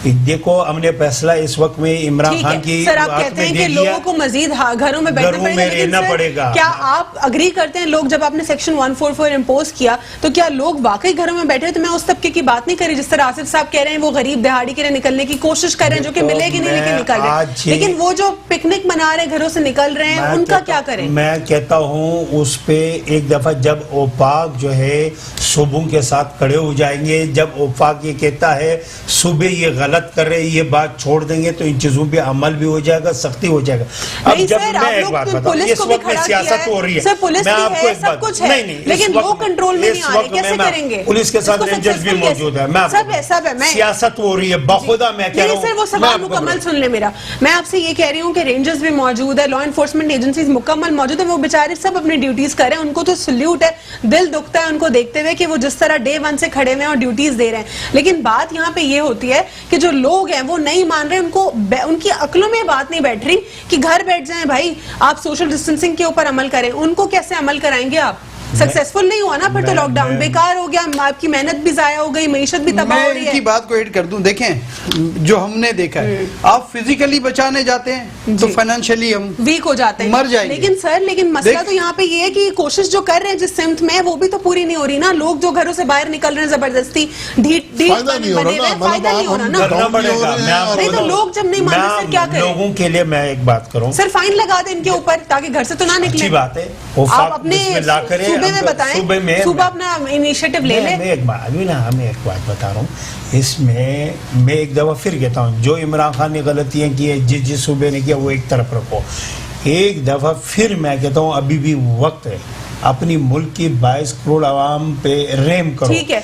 देखो, हमने फैसला इस वक्त में इमरान खान की सर, आप कहते हैं कि लोगों को मजीद घरों में रहना पड़ेगा। क्या आप अग्री करते हैं, लोग जब आपने सेक्शन 144 इम्पोज किया तो क्या लोग वाकई घरों में बैठे? तो मैं उस तबके की बात नहीं करी जिस तरह आसिफ साहब कह रहे हैं वो गरीब दिहाड़ी के लिए निकलने की कोशिश कर रहे हैं, जो कि मिलेगी नहीं लेकिन निकल रहे हैं, लेकिन वो जो पिकनिक मना रहे हैं, घरों से निकल रहे हैं, उनका क्या करें? मैं कहता हूँ उस पे एक दफा जब ओफाक जो है सूबों के साथ खड़े हो जाएंगे, जब ओफाक ये कहता है सुबह ये गलत कर रहे हैं, ये बात छोड़ देंगे तो इन चीजों पे अमल भी हो जाएगा, सख्ती हो जाएगा। अब जब मैं एक बात बताऊं, इस वक्त में सियासत हो रही है, मैं आपको एक बात, नहीं, लेकिन वो कंट्रोल में नहीं आ रहे, कैसे करेंगे? पुलिस के साथ रेंजर्स भी मौजूद है, मैं सब है, सियासत हो रही है बखुदा। मैं कह रहा हूं, सर वो सवाल मुकम्मल सुन ले मेरा। मैं आपसे ये कह रही हूँ कि रेंजर्स भी मौजूद है, लॉ एनफोर्समेंट एजेंसीज मुकम्मल मौजूद है, वो बेचारे सब अपनी ड्यूटीज कर रहे हैं, उनको तो सल्यूट है, दिल दुखता है उनको देखते हुए कि वो जिस तरह डे 1 से खड़े हुए हैं और ड्यूटीज दे रहे हैं। लेकिन बात यहाँ पे ये होती है कि जो लोग हैं वो नहीं मान रहे, उनको उनकी अक्लों में बात नहीं बैठ रही कि घर बैठ जाएं भाई, आप सोशल डिस्टेंसिंग के ऊपर अमल करें। उनको कैसे अमल कराएंगे आप? सक्सेसफुल नहीं हुआ ना फिर तो लॉकडाउन बेकार हो गया, आपकी मेहनत भी जाया हो गई, मईशत भी तबाह हो रही है। मैं इनकी बात को ऐड कर दूं, देखें जो हमने देखा है, आप फिजिकली बचाने जाते हैं तो फाइनेंशियली हम वीक हो जाते हैं, मर जाएंगे। लेकिन सर, लेकिन मसला तो यहाँ पे ये है कि कोशिश जो कर रहे हैं जिस सिमत में, वो भी तो पूरी नहीं हो रही ना। लोग जो घरों से बाहर निकल रहे हैं जबरदस्ती, फायदा नहीं हो रहा ना। नहीं तो लोग जब नहीं मान रहे, सर क्या करें? लोगों के लिए मैं एक बात करूं, सर फाइन लगा दें इनके ऊपर ताकि घर से तो ना निकले। अच्छी बात है, आप अपने सूबे में बताएं, सूबा अपना इनिशिएटिव ले ले। मैं एक बात बता रहा हूँ, इसमें मैं एक दफा फिर कहता हूँ, जो इमरान खान ने गलतियां की है, जिस सूबे ने किया, वो एक तरफ रखो। एक दफा फिर मैं कहता हूँ, अभी भी वक्त है, अपनी मुल्क की 22 करोड़ आवाम पे रहम करो। ठीक है,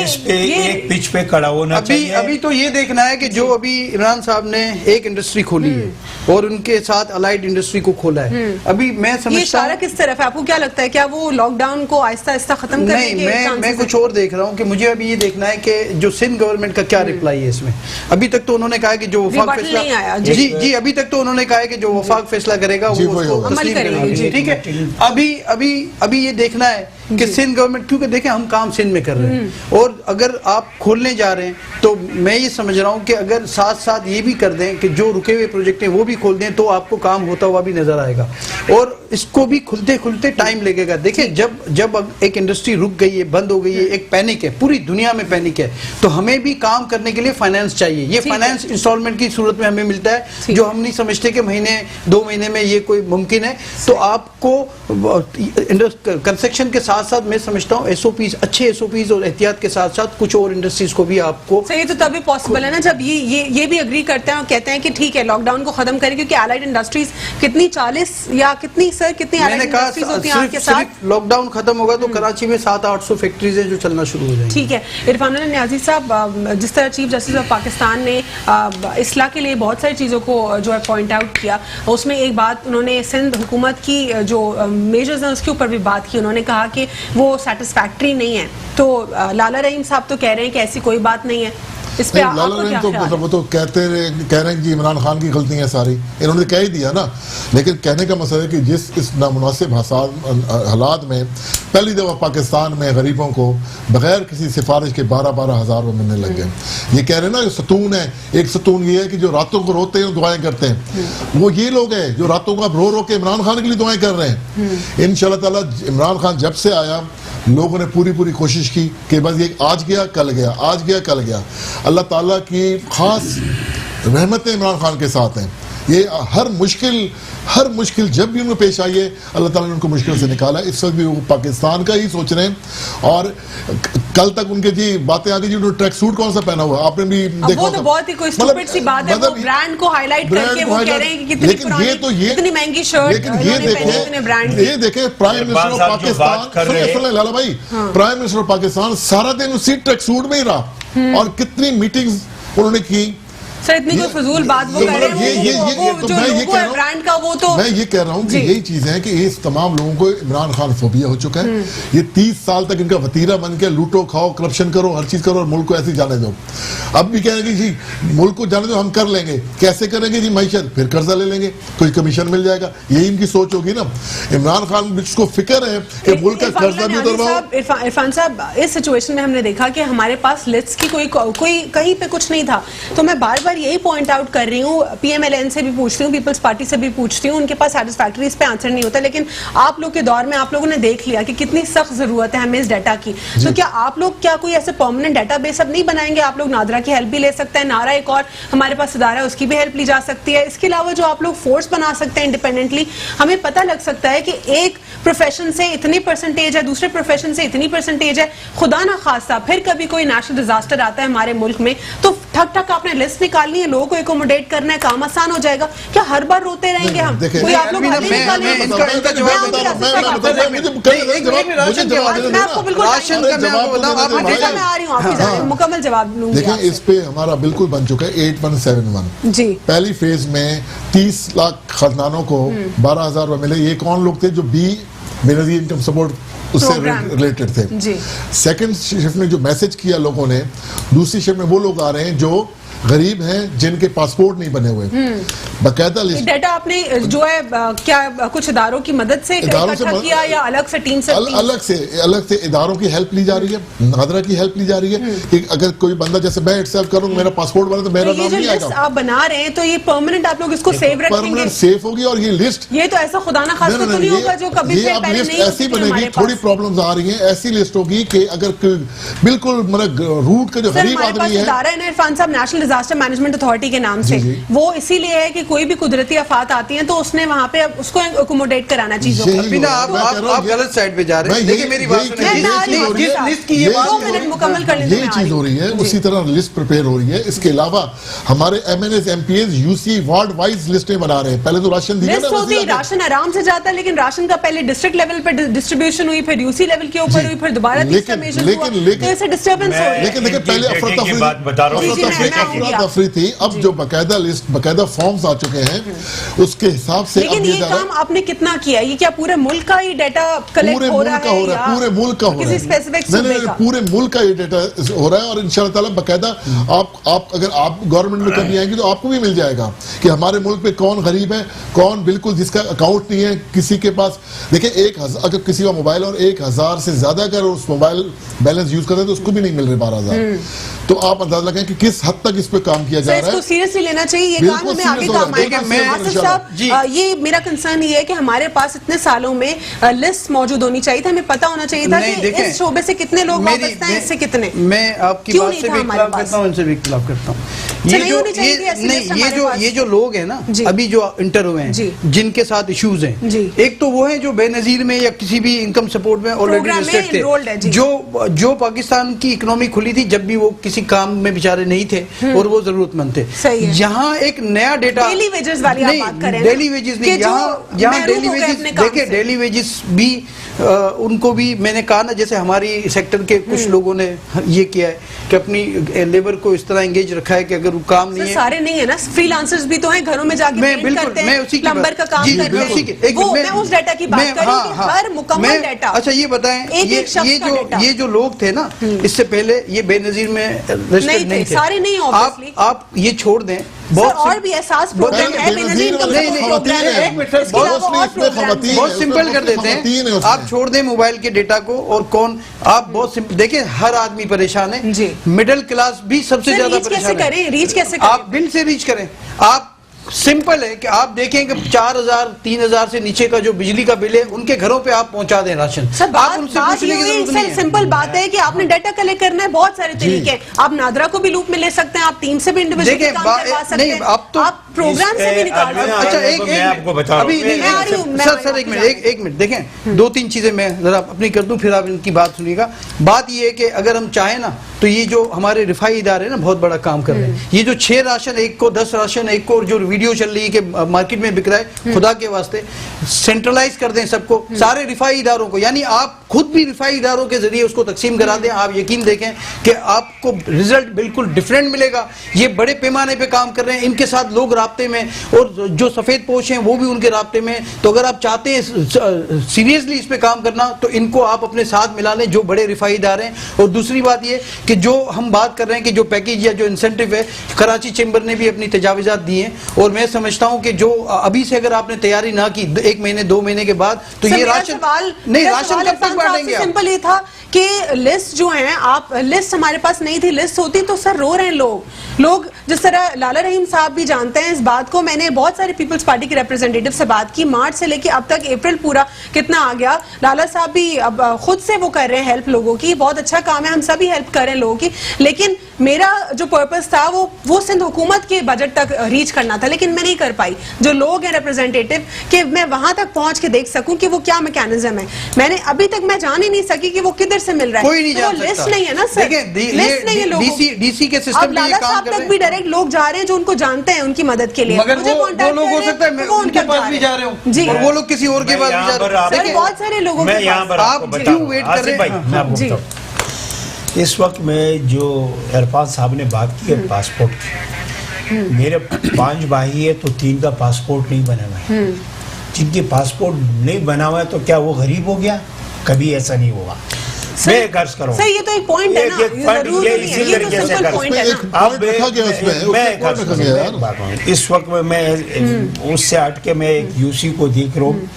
इस पे एक पिच पे खड़ा होना चाहिए। अभी तो ये देखना है कि जो अभी इमरान साहब ने एक इंडस्ट्री खोली है और उनके साथ अलाइड इंडस्ट्री को खोला है, अभी मैं समझता हूं किस तरफ है, आपको क्या लगता है, क्या वो लॉकडाउन को आहिस्ता आहिस्ता खत्म करेंगे? नहीं, मैं कुछ और देख रहा हूँ कि मुझे अभी ये देखना है कि जो सिंध गवर्नमेंट का क्या रिप्लाई है इसमें। अभी तक तो उन्होंने कहा कि जो वफाक फैसला, जी अभी तक तो उन्होंने कहा है कि जो वफाक फैसला करेगा वो अमल करेंगे। ठीक है, अभी ये देखना है कि सिंध गवर्नमेंट, क्योंकि देखें हम काम सिंध में कर रहे हैं और अगर आप खोलने जा रहे हैं तो मैं ये समझ रहा हूं कि अगर साथ साथ ये भी कर दें कि जो रुके हुए प्रोजेक्ट हैं वो भी खोल दें तो आपको काम होता हुआ भी नजर आएगा और इसको भी खुलते खुलते टाइम लगेगा। देखिए जब एक इंडस्ट्री रुक गई है, बंद हो गई है, एक पैनिक है, पूरी दुनिया में पैनिक है, तो हमें भी काम करने के लिए फाइनेंस चाहिए। ये फाइनेंस इंस्टॉलमेंट की सूरत में हमें मिलता है, जो हम नहीं समझते कि महीने 2 महीने में ये कोई मुमकिन है। तो आपको कंस्ट्रक्शन के साथ साथ मैं समझता हूँ एसओपीज, अच्छे एसओपीज और एहतियात के साथ साथ कुछ और इंडस्ट्रीज को भी आपको सही, तो तभी पॉसिबल है ना जब ये भी अग्री करते हैं और कहते हैं कि ठीक है लॉकडाउन को खत्म करें, क्योंकि एलाइड इंडस्ट्रीज कितनी 40 या कितनी एलाइड इंडस्ट्रीज होती हैं आपके साथ। लॉकडाउन खत्म होगा तो कराची में 700-800 फैक्ट्रीज हैं जो चलना शुरू हो जाएंगी। ठीक है, इरफान नियाज़ी साहब, जिस तरह चीफ जस्टिस ऑफ पाकिस्तान ने इस्लाह के लिए बहुत सारी चीज़ों को जो है पॉइंट आउट किया, उसमें एक बात उन्होंने सिंध हुकूमत की जो मेजर्स हैं उसके ऊपर भी बात की। उन्होंने कहा कि वो सेटिस्फैक्ट्री नहीं है, तो लाला रहीम साहब तो कह रहे हैं कि ऐसी कोई बात नहीं है। इस पे लाला रहीम तो मतलब वो तो कह रहे हैं कि इमरान खान की गलती है सारी, इन्होंने कह ही दिया ना। लेकिन कहने का मसला है कि जिस इस नामुनासिब हालात में पहली दफ़ा पाकिस्तान में गरीबों को बगैर किसी सिफारिश के 12-12 हज़ार रुपये मिलने लग गए। ये कह रहे हैं ना, सतून है, एक सतून ये है कि जो रातों को रोते हैं दुआएं करते हैं, वो ये लोग हैं जो रातों को रो रो के इमरान खान के लिए दुआएं कर रहे हैं। इंशाअल्लाह ताला इमरान खान जब से आया, लोगों ने पूरी कोशिश की कि बस ये आज गया कल गया, आज गया कल गया। अल्लाह ताला की खास रहमतें इमरान खान के साथ हैं। ये हर मुश्किल जब भी उनको पेश आई है, अल्लाह ताला ने उनको मुश्किल से निकाला। इस वक्त भी वो पाकिस्तान का ही सोच रहे हैं। और कल तक उनके जी बातें आ गई जी, उन्होंने ट्रैक सूट कौन सा पहना हुआ आपने भी देखा। वो तो बहुत ही कोई स्टूपिड सी बात है, वो ब्रांड को हाईलाइट करके वो कह रहे हैं कि कितनी पुरानी, कितनी महंगी शर्ट लेकिन ये देखे प्राइम मिनिस्टर ऑफ पाकिस्तान, लाला भाई, प्राइम मिनिस्टर ऑफ पाकिस्तान सारा दिन उसी ट्रैक सूट में ही रहा और कितनी मीटिंग्स उन्होंने की। सर इतनी कोई फजूल बात वो कह रहे हैं, वो जो लोगो है ब्रांड का, वो तो मैं ये कह रहा हूँ कि यही चीज है कि इस तमाम लोगों को इमरान खान फोबिया हो चुका है। ये 30 साल तक इनका वतीरा बन के लूटो खाओ, करप्शन करो, हर चीज करो और मुल्क को ऐसे जाने दो। अब भी कहेंगे जी मुल्क को जाने दो, हम कर लेंगे। कैसे करेंगे जी? मैशत, फिर कर्जा ले लेंगे, कोई कमीशन मिल जाएगा। यही इनकी सोच होगी ना। इमरान खान जिसको फिक्र है कि मुल्क का कर्जा भी उतरवाओ। इरफान साहब, इस सिचुएशन में हमने देखा कि हमारे पास लिस्ट की कोई कहीं पे कुछ नहीं था। तो मैं बार यही पॉइंट आउट कर रही हूँ, पीएमएलएन से भी पूछती हूँ, पीपल्स पार्टी से भी पूछती हूँ, उनके पास सैटिस्फैक्टरी इस पे आंसर नहीं होता। लेकिन आप लोग के दौर में आप लोगों ने देख लिया कि कितनी सख्त जरूरत है हमें इस डाटा की। तो क्या आप लोग कोई ऐसे परमानेंट डाटाबेस अब नहीं बनाएंगे? आप लोग नादरा की हेल्प भी ले सकते हैं, नारा एक और हमारे पास इदारा है उसकी भी हेल्प ली जा सकती है। इसके अलावा जो आप लोग फोर्स बना सकते हैं इंडिपेंडेंटली, हमें पता लग सकता है कि एक प्रोफेशन से इतनी परसेंटेज है, दूसरे प्रोफेशन से इतनी परसेंटेज है। खुदा ना खास्ता फिर कभी कोई नेशनल डिजास्टर आता है हमारे मुल्क में, तो ठक ठक आपने लिस्ट निकालनी है, लोगों को एकोमोडेट करना है, काम आसान हो जाएगा। क्या हर बार रोते रहेंगे हम? कोई आप लोग राशन का मैं आ रही हूँ आपकी मुकम्मल जवाब लूंगी। देखिए इस पे हमारा बिल्कुल बन चुका है 8171 जी। पहली फेज में 30 लाख खानदानों को 12,000 रुपए मिले। ये कौन लोग थे? जो बेनजीर इनकम सपोर्ट उससे रिलेटेड थे। सेकंड शिफ्ट में जो मैसेज किया लोगों ने, दूसरी शिफ्ट में वो लोग आ रहे हैं जो गरीब हैं, जिनके पासपोर्ट नहीं बने हुए। बकायदा लिस्ट डाटा आपने जो है क्या कुछ इदारों की मदद से इकट्ठा किया या अलग से टीम से? अलग से इदारों की हेल्प ली जा रही है, नादरा की हेल्प ली जा रही है कि अगर कोई बंदा जैसे मैं एक्सेप्ट करूं, मेरा पासपोर्ट बना तो मेरा नाम नहीं आएगा। आप बना रहे हैं तो ये परमानेंट आप लोग इसको सेव रखेंगे? परमानेंट सेफ होगी। और ये लिस्ट ये तो ऐसा खुदा ना खास्ता तो नहीं होगा जो कभी से पहले नहीं ऐसी बनेगी। थोड़ी प्रॉब्लम्स आ रही हैं, ऐसी लिस्ट होगी कि अगर बिल्कुल मतलब रूट का जो गरीब आदमी है। इदारा है इरफान साहब नेशनल डिजास्टर मैनेजमेंट अथॉरिटी के नाम से, वो इसीलिए है कि कोई भी कुदरती आफत आती है तो उसने वहां पे उसको अकोमोडेट कराना चीजों को। आप गलत साइड पे जा रहे हैं। देखिए मेरी बात सुनिए, लिस्ट की ये 2 मिनट मुकम्मल कर लेते हैं। यही चीज हो रही है, उसी तरह लिस्ट प्रिपेयर हो रही है। इसके अलावा हमारे MNS MPS UC ward wise लिस्टें बना रहे हैं। पहले तो राशन दिया ना, राशन आराम से जाता है, लेकिन राशन का पहले डिस्ट्रिक्ट लेवल पे डिस्ट्रीब्यूशन हुई, फिर यूसी लेवल के ऊपर हुई, फिर दोबारा तीसरा मेजर हुआ, तो ऐसे डिस्टर्बेंस हो रही है। लेकिन देखिए पहले अफरा-तफरी थी, अब जो बकायदा लिस्ट, बकायदा फॉर्म्स आ चुके हैं उसके हिसाब से। लेकिन ये काम आपने कितना किया? ये क्या पूरे मुल्क का ही डाटा कलेक्ट हो रहा है? पूरे मुल्क का हो रहा है, किसी स्पेसिफिक सूबे का? पूरे मुल्क का ये डाटा हो रहा है। और इंशाअल्लाह ताला बकायदा आप अगर आप गवर्नमेंट में कभी आएंगे तो आपको भी मिल जाएगा कि हमारे मुल्क में कौन गरीब है, कौन बिल्कुल जिसका अकाउंट नहीं है किसी के पास। देखिए अगर किसी का मोबाइल और 1000 से ज्यादा अगर उस मोबाइल बैलेंस यूज करते हैं तो उसको भी नहीं मिल रहे 12,000। तो आप अंदाजा लगाएं कि किस हद तक इस पे काम किया जा रहा है। इसको सीरियसली लेना चाहिए, ये काम हमें आगे काम आएगा। आसिफ साहब, ये मेरा कंसर्न ये है कि हमारे पास इतने सालों में लिस्ट मौजूद होनी चाहिए था, हमें पता होना चाहिए था कि इस शोबे से कितने लोग वापस हैं, इससे कितने। मैं आपकी बात से भी इख्तिलाफ करता हूं, इनसे भी इख्तिलाफ करता हूं। ये जो लोग हैं ना अभी जो इंटर हुए हैं, जिनके साथ इश्यूज हैं, एक तो वो है जो बेनजीर में या किसी भी इनकम सपोर्ट में ऑलरेडी रजिस्टर्ड थे, जो पाकिस्तान की इकोनॉमी खुली थी जब भी वो किसी काम में बेचारे नहीं थे और वो जरूरतमंद थे। यहाँ एक नया डेटा, डेली वेजेस वाली आप बात करें, डेली वेजेस नहीं, यहाँ डेली वेजेस देखिए, डेली वेजेस भी उनको भी मैंने कहा ना, जैसे हमारी सेक्टर के कुछ लोगों ने ये किया है कि अपनी लेबर को इस तरह एंगेज रखा है कि अगर वो काम नहीं है, सारे नहीं है ना, फ्रीलांसर्स भी तो हैं, घरों में जाके पेंट करते हैं, प्लम्बर का काम करते हैं, वो मैं उस डाटा की बात कर रही हूं कि हर मुकम्मल डाटा। अच्छा ये बताएं, ये जो लोग थे ना इससे पहले ये बेनजीर में रजिस्टर्ड नहीं थे, सारे नहीं, ऑब्वियसली आप ये छोड़ दें। और भी एहसास प्रोग्राम है, बेनजीर का बहुत सिंपल कर देते हैं, आप छोड़ दें मोबाइल के डेटा को और कौन, आप बहुत सिंपल देखिए, हर आदमी परेशान है, मिडिल क्लास भी सबसे ज्यादा परेशान है। रीच कैसे करें? आप बिल से रीच करें, आप सिंपल है कि आप देखें कि 4,000 3,000 से नीचे का जो बिजली का बिल है उनके घरों पे आप पहुंचा दें राशन। सर आप बात उनसे बात पूछने ये की हुई, जरूरत नहीं सर है। सिंपल बात है कि आपने डाटा कलेक्ट करना है, बहुत सारे तरीके हैं। आप नादरा को भी लूप में ले सकते हैं, आप टीम से भी इंडिविजुअल देखिए, काम करवा सकते नहीं, हैं, अब तो आप प्रोग्राम से भी निकाल सकते हैं। अच्छा मैं आपको बता रहा हूं। अभी मैं आ रही हूं, मैं सर एक मिनट देखें, 2-3 चीजें मैं जरा अपनी कर दूं, फिर आप इनकी बात सुनिएगा। बात ये है कि अगर हम चाहें ना तो ये जो हमारे रिफाई इदारे ना बहुत बड़ा काम कर रहे हैं। ये जो 6 राशन एक को, 10 राशन एक को, और जो वीडियो चल रही है कि मार्केट में बिक रहा है, खुदा के वास्ते सेंट्रलाइज कर दें सबको, सारे रिफाई इदारों को, यानी आप खुद भी रिफाई इदारों के जरिए उसको तकसीम करा दें। आप यकीन देखें कि आपको रिजल्ट बिल्कुल डिफरेंट मिलेगा। ये बड़े पैमाने पे काम कर रहे हैं, इनके साथ लोग राब्ते में, और जो सफेद पोश हैं वो भी उनके राब्ते में। तो अगर आप चाहते हैं सीरियसली इस पे काम करना तो इनको आप अपने साथ मिला लें, जो बड़े रिफाई इदारे हैं। और दूसरी बात ये कि जो हम बात कर रहे हैं कि जो पैकेज या जो इंसेंटिव है, कराची चेंबर ने भी अपनी तजावीज़ात दी हैं, और मैं समझता हूं कि जो अभी से अगर आपने तैयारी ना की 1 महीने 2 महीने के बाद, तो ये राशन नहीं, राशन कब तक बांटेंगे आप? सिंपल ये था कि लिस्ट जो है, आप लिस्ट हमारे पास नहीं थी, लिस्ट होती तो सर रो रहे हैं लोग जिस तरह लाला रहीम साहब भी जानते हैं इस बात को। मैंने बहुत सारे पीपल्स पार्टी के रिप्रेजेंटेटिव से बात की, मार्च से लेके अब तक अप्रैल पूरा कितना आ गया। लाला साहब भी अब खुद से वो कर रहे हैं हेल्प लोगों की, बहुत अच्छा काम है, हम सभी हेल्प कर रहे हैं लोगों की। लेकिन मेरा जो पर्पस था वो सिंध हुकूमत के बजट तक रीच करना था, लेकिन मैं नहीं कर पाई। जो लोग हैं रिप्रेजेंटेटिव कि मैं वहां तक पहुंच के देख सकूं कि वो क्या मैकेनिज्म है, मैंने अभी तक मैं जान ही नहीं सकी कि वो किधर से मिल रहा है। कोई नहीं जान तो लिस्ट सकता। नहीं है ना सर, लिस्ट नहीं है लोगों की। डीसी के सिस्टम अब लाला साहब तक भी डायरेक्ट लोग जा रहे हैं जो उनको जानते हैं उनकी मदद के लिए। मगर मुझे वो contact लोग कर हो रहे हैं, सकता है मैं वो उनके तक पास भी जा रहे हूँ, जी, और वो लोग किसी और के पास भी जा रहे सर हैं। बहुत सारे लोगों मैं के यहाँ पास। पर आप आपको क्यों बताऊं, वेट कर रहे आसिफ भाई, हैं? मैं आपको जी। बताऊं। इस वक्त में जो इरफान साहब ने बात की है पासपोर्ट की, मेरे 5 भाई है तो 3 का पासपोर्ट नहीं बना हुआ है। जिनके पासपोर्ट नहीं बना हुआ है तो क्या वो गरीब हो गया? कभी ऐसा नहीं होगा। मैं एक अर्ज करूं, सर ये तो एक पॉइंट है ना, एक point जरूरी ये नहीं इसी है, ये तो तरीके से सिंपल कर पॉइंट है इसमें ना। एक point रखा गया उसमें, उसमें मैं point रखा गया यार। इस वक्त में मैं उससे हट के मैं एक यूसी को देख रहा हूँ।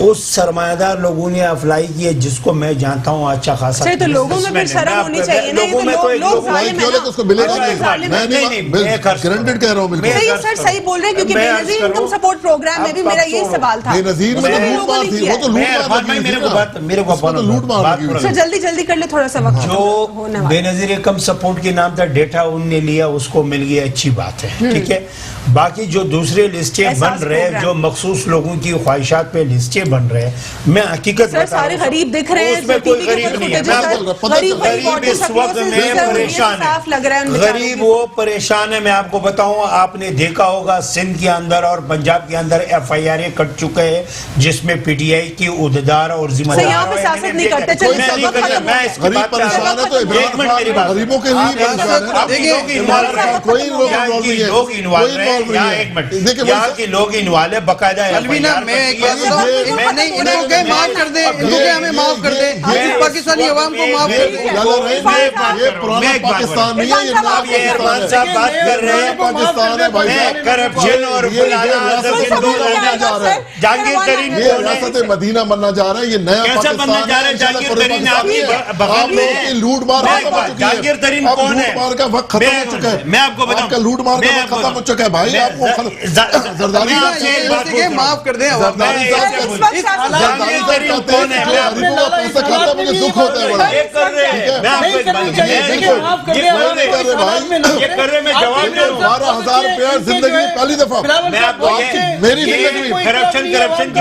उस सरमायादार लोगों ने अप्लाई किया जिसको मैं जानता हूँ अच्छा खासा। सर तो लोगों में फिर शर्म होनी चाहिए ना, ये तो लोग अप्लाई जालिम किया है होगा तो उसको मिलेगा ना। नहीं। जालिम है। मैं गारंटेड कह रहा हूँ बिल्कुल। सर ये सर सही बोल रहे हैं, क्योंकि बेनजीर इनकम सपोर्ट प्रोग्राम में भी मेरा ये सवाल था। बेनजीर में तो लूट मार थी, वो तो लूट मार लगी थी ना। मेरे को उसमें तो लूट मार लगी हुई सर थी। जल्दी जल्दी कर ले, थोड़ा सा वक्त जो होने वाला है। बेनजीर कम सपोर्ट के नाम था डेटा उनने लिया, उसको मिल गया, अच्छी बात है, ठीक है। बाकी जो दूसरे लिस्टें बन एहसास रहे हैं, प्रोग्राम। जो मखसूस लोगों की ख्वाहिशात पे लिस्टें बन रहे हैं, मैं हकीकत सर बता रहा सारे हूं, गरीब दिख रहे हैं, उसमें कोई गरीब नहीं है। गरीब इस वक्त में परेशान साफ लग रहा है उन है, बेचारों गरीब की। वो परेशान है। मैं आपको बताऊं, आपने देखा होगा सिंध के अंदर और पंजाब के अंदर FIR कट चुके हैं, जिसमें PTI की उहदेदार और जिम्मेदार यहाँ पे सियासत नहीं करते, चलिए, मैं नहीं सब खत्म करता, हो मैं गया। इसकी गरीब बात कर परेशान रहा है हूं। तो इमरान एक मिनट मेरी बात, गरीबों के लिए परेशान है। देखिए, लोग इन्वॉल्व हैं, कोई लोग इन्वॉल्व नहीं है, लोग इन्वॉल्व कोई हैं। इन्वॉल्व यहाँ नहीं है। एक मिनट, देखिए, यहाँ के लोग इन्वॉल्व है, बाकायदा अलवीना, मैं एक बात बताऊं, मैंने इनको कहे माफ कर दे, इनको कहे हमें माफ कर दे, पाकिस्तानी अवाम को माफ कर दे। ये पुराना पाकिस्तान नहीं है, ये नया अब ये इरफान पाकिस्तान साहब है। बात कर रहे हैं, पाकिस्तान है भाई मैं साहब। करप्शन और ये फलाना रियासत आजम मदीना बनना जा रहा है। जहांगीर तरीन ये रियासत मदीना बनना जा रहा है, ये नया कैसा पाकिस्तान बनना जा रहा है? इंशाल्लाह जहांगीर पूरे तरीन पाकिस्तान आपकी में है। बगल आप में लोगों की लूट मार मैं खत्म हो चुकी है। जहांगीर तरीन अब कौन है? लूट मार का वक्त खत्म हो चुका है। मैं आपको बताऊं, आपका लूट मार का वक्त खत्म हो चुका है भाई। आपको जरदारी मैं साहब आपसे एक बात ये माफ कर दे अवाम को। जरदारी साहब कहते हैं जो गरीबों का पैसा खाता है मुझे दुख होता है बड़ा। ये कर रहे हैं, मैं आपको एक बात ये कर रहे हैं, ये कर रहे हैं, मैं जवाब दे रहा हूं। 12,000 रुपया जिंदगी में पहली दफा मैं आपको मेरी जिंदगी में करप्शन की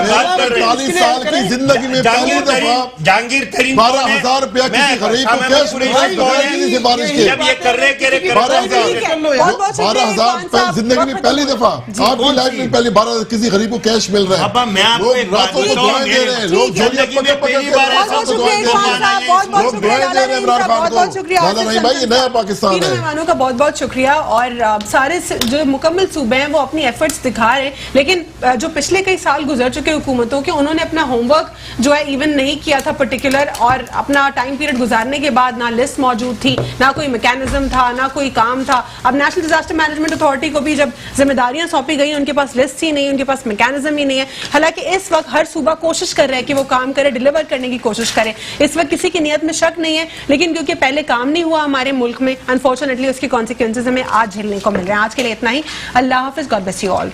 बात कर रहे हैं। 40 साल की जिंदगी में पहली दफा जहांगीर तरीन 12,000 रुपया किसी गरीब को कैश में किसी सिफारिश के जब ये कर रहे कह रहे 12,000 जिंदगी में पहली दफा आपकी लाइफ में पहली 12 किसी गरीब को कैश मिल रहा है। अब मैं आपको लोग एक बात रातों को दुआएं दे रहे हैं, लोग झोलियां पकड़ पकड़ के बहुत शुक्रिया इरफान साहब, बहुत लोग दुआएं दे रहे हैं इमरान खान बहुत शुक्रिया। को। लाला रहीम भाई, ये नया पाकिस्तान तीनों है। मेहमानों का बहुत बहुत शुक्रिया। और सारे जो मुकम्मल सूबे हैं वो अपनी एफर्ट्स दिखा रहे हैं, लेकिन जो पिछले कई साल गुजर चुके हुकूमतों के, उन्होंने अपना होमवर्क जो है इवन नहीं किया था पर्टिकुलर, और अपना टाइम पीरियड गुजारने के बाद ना लिस्ट मौजूद थी, ना कोई मैकेनिज्म था, ना कोई काम था। अब नेशनल डिजास्टर मैनेजमेंट अथॉरिटी को भी जब जिम्मेदारियां सौंपी गई, उनके पास लिस्ट ही नहीं, उनके पास मैकेनिज्म ही नहीं है। हालांकि इस वक्त हर सूबा कोशिश कर रहा है कि वो काम करे, डिलीवर करने की कोशिश करे। इस वक्त किसी की नीयत में शक नहीं है, लेकिन क्योंकि पहले काम नहीं हुआ हमारे मुल्क में, अनफॉर्चुनेटली उसके कॉन्सिक्वेंसेज हमें आज झेलने को मिल रहे हैं। आज के लिए इतना ही। अल्लाह हाफिज, गॉड ब्लेस यू ऑल।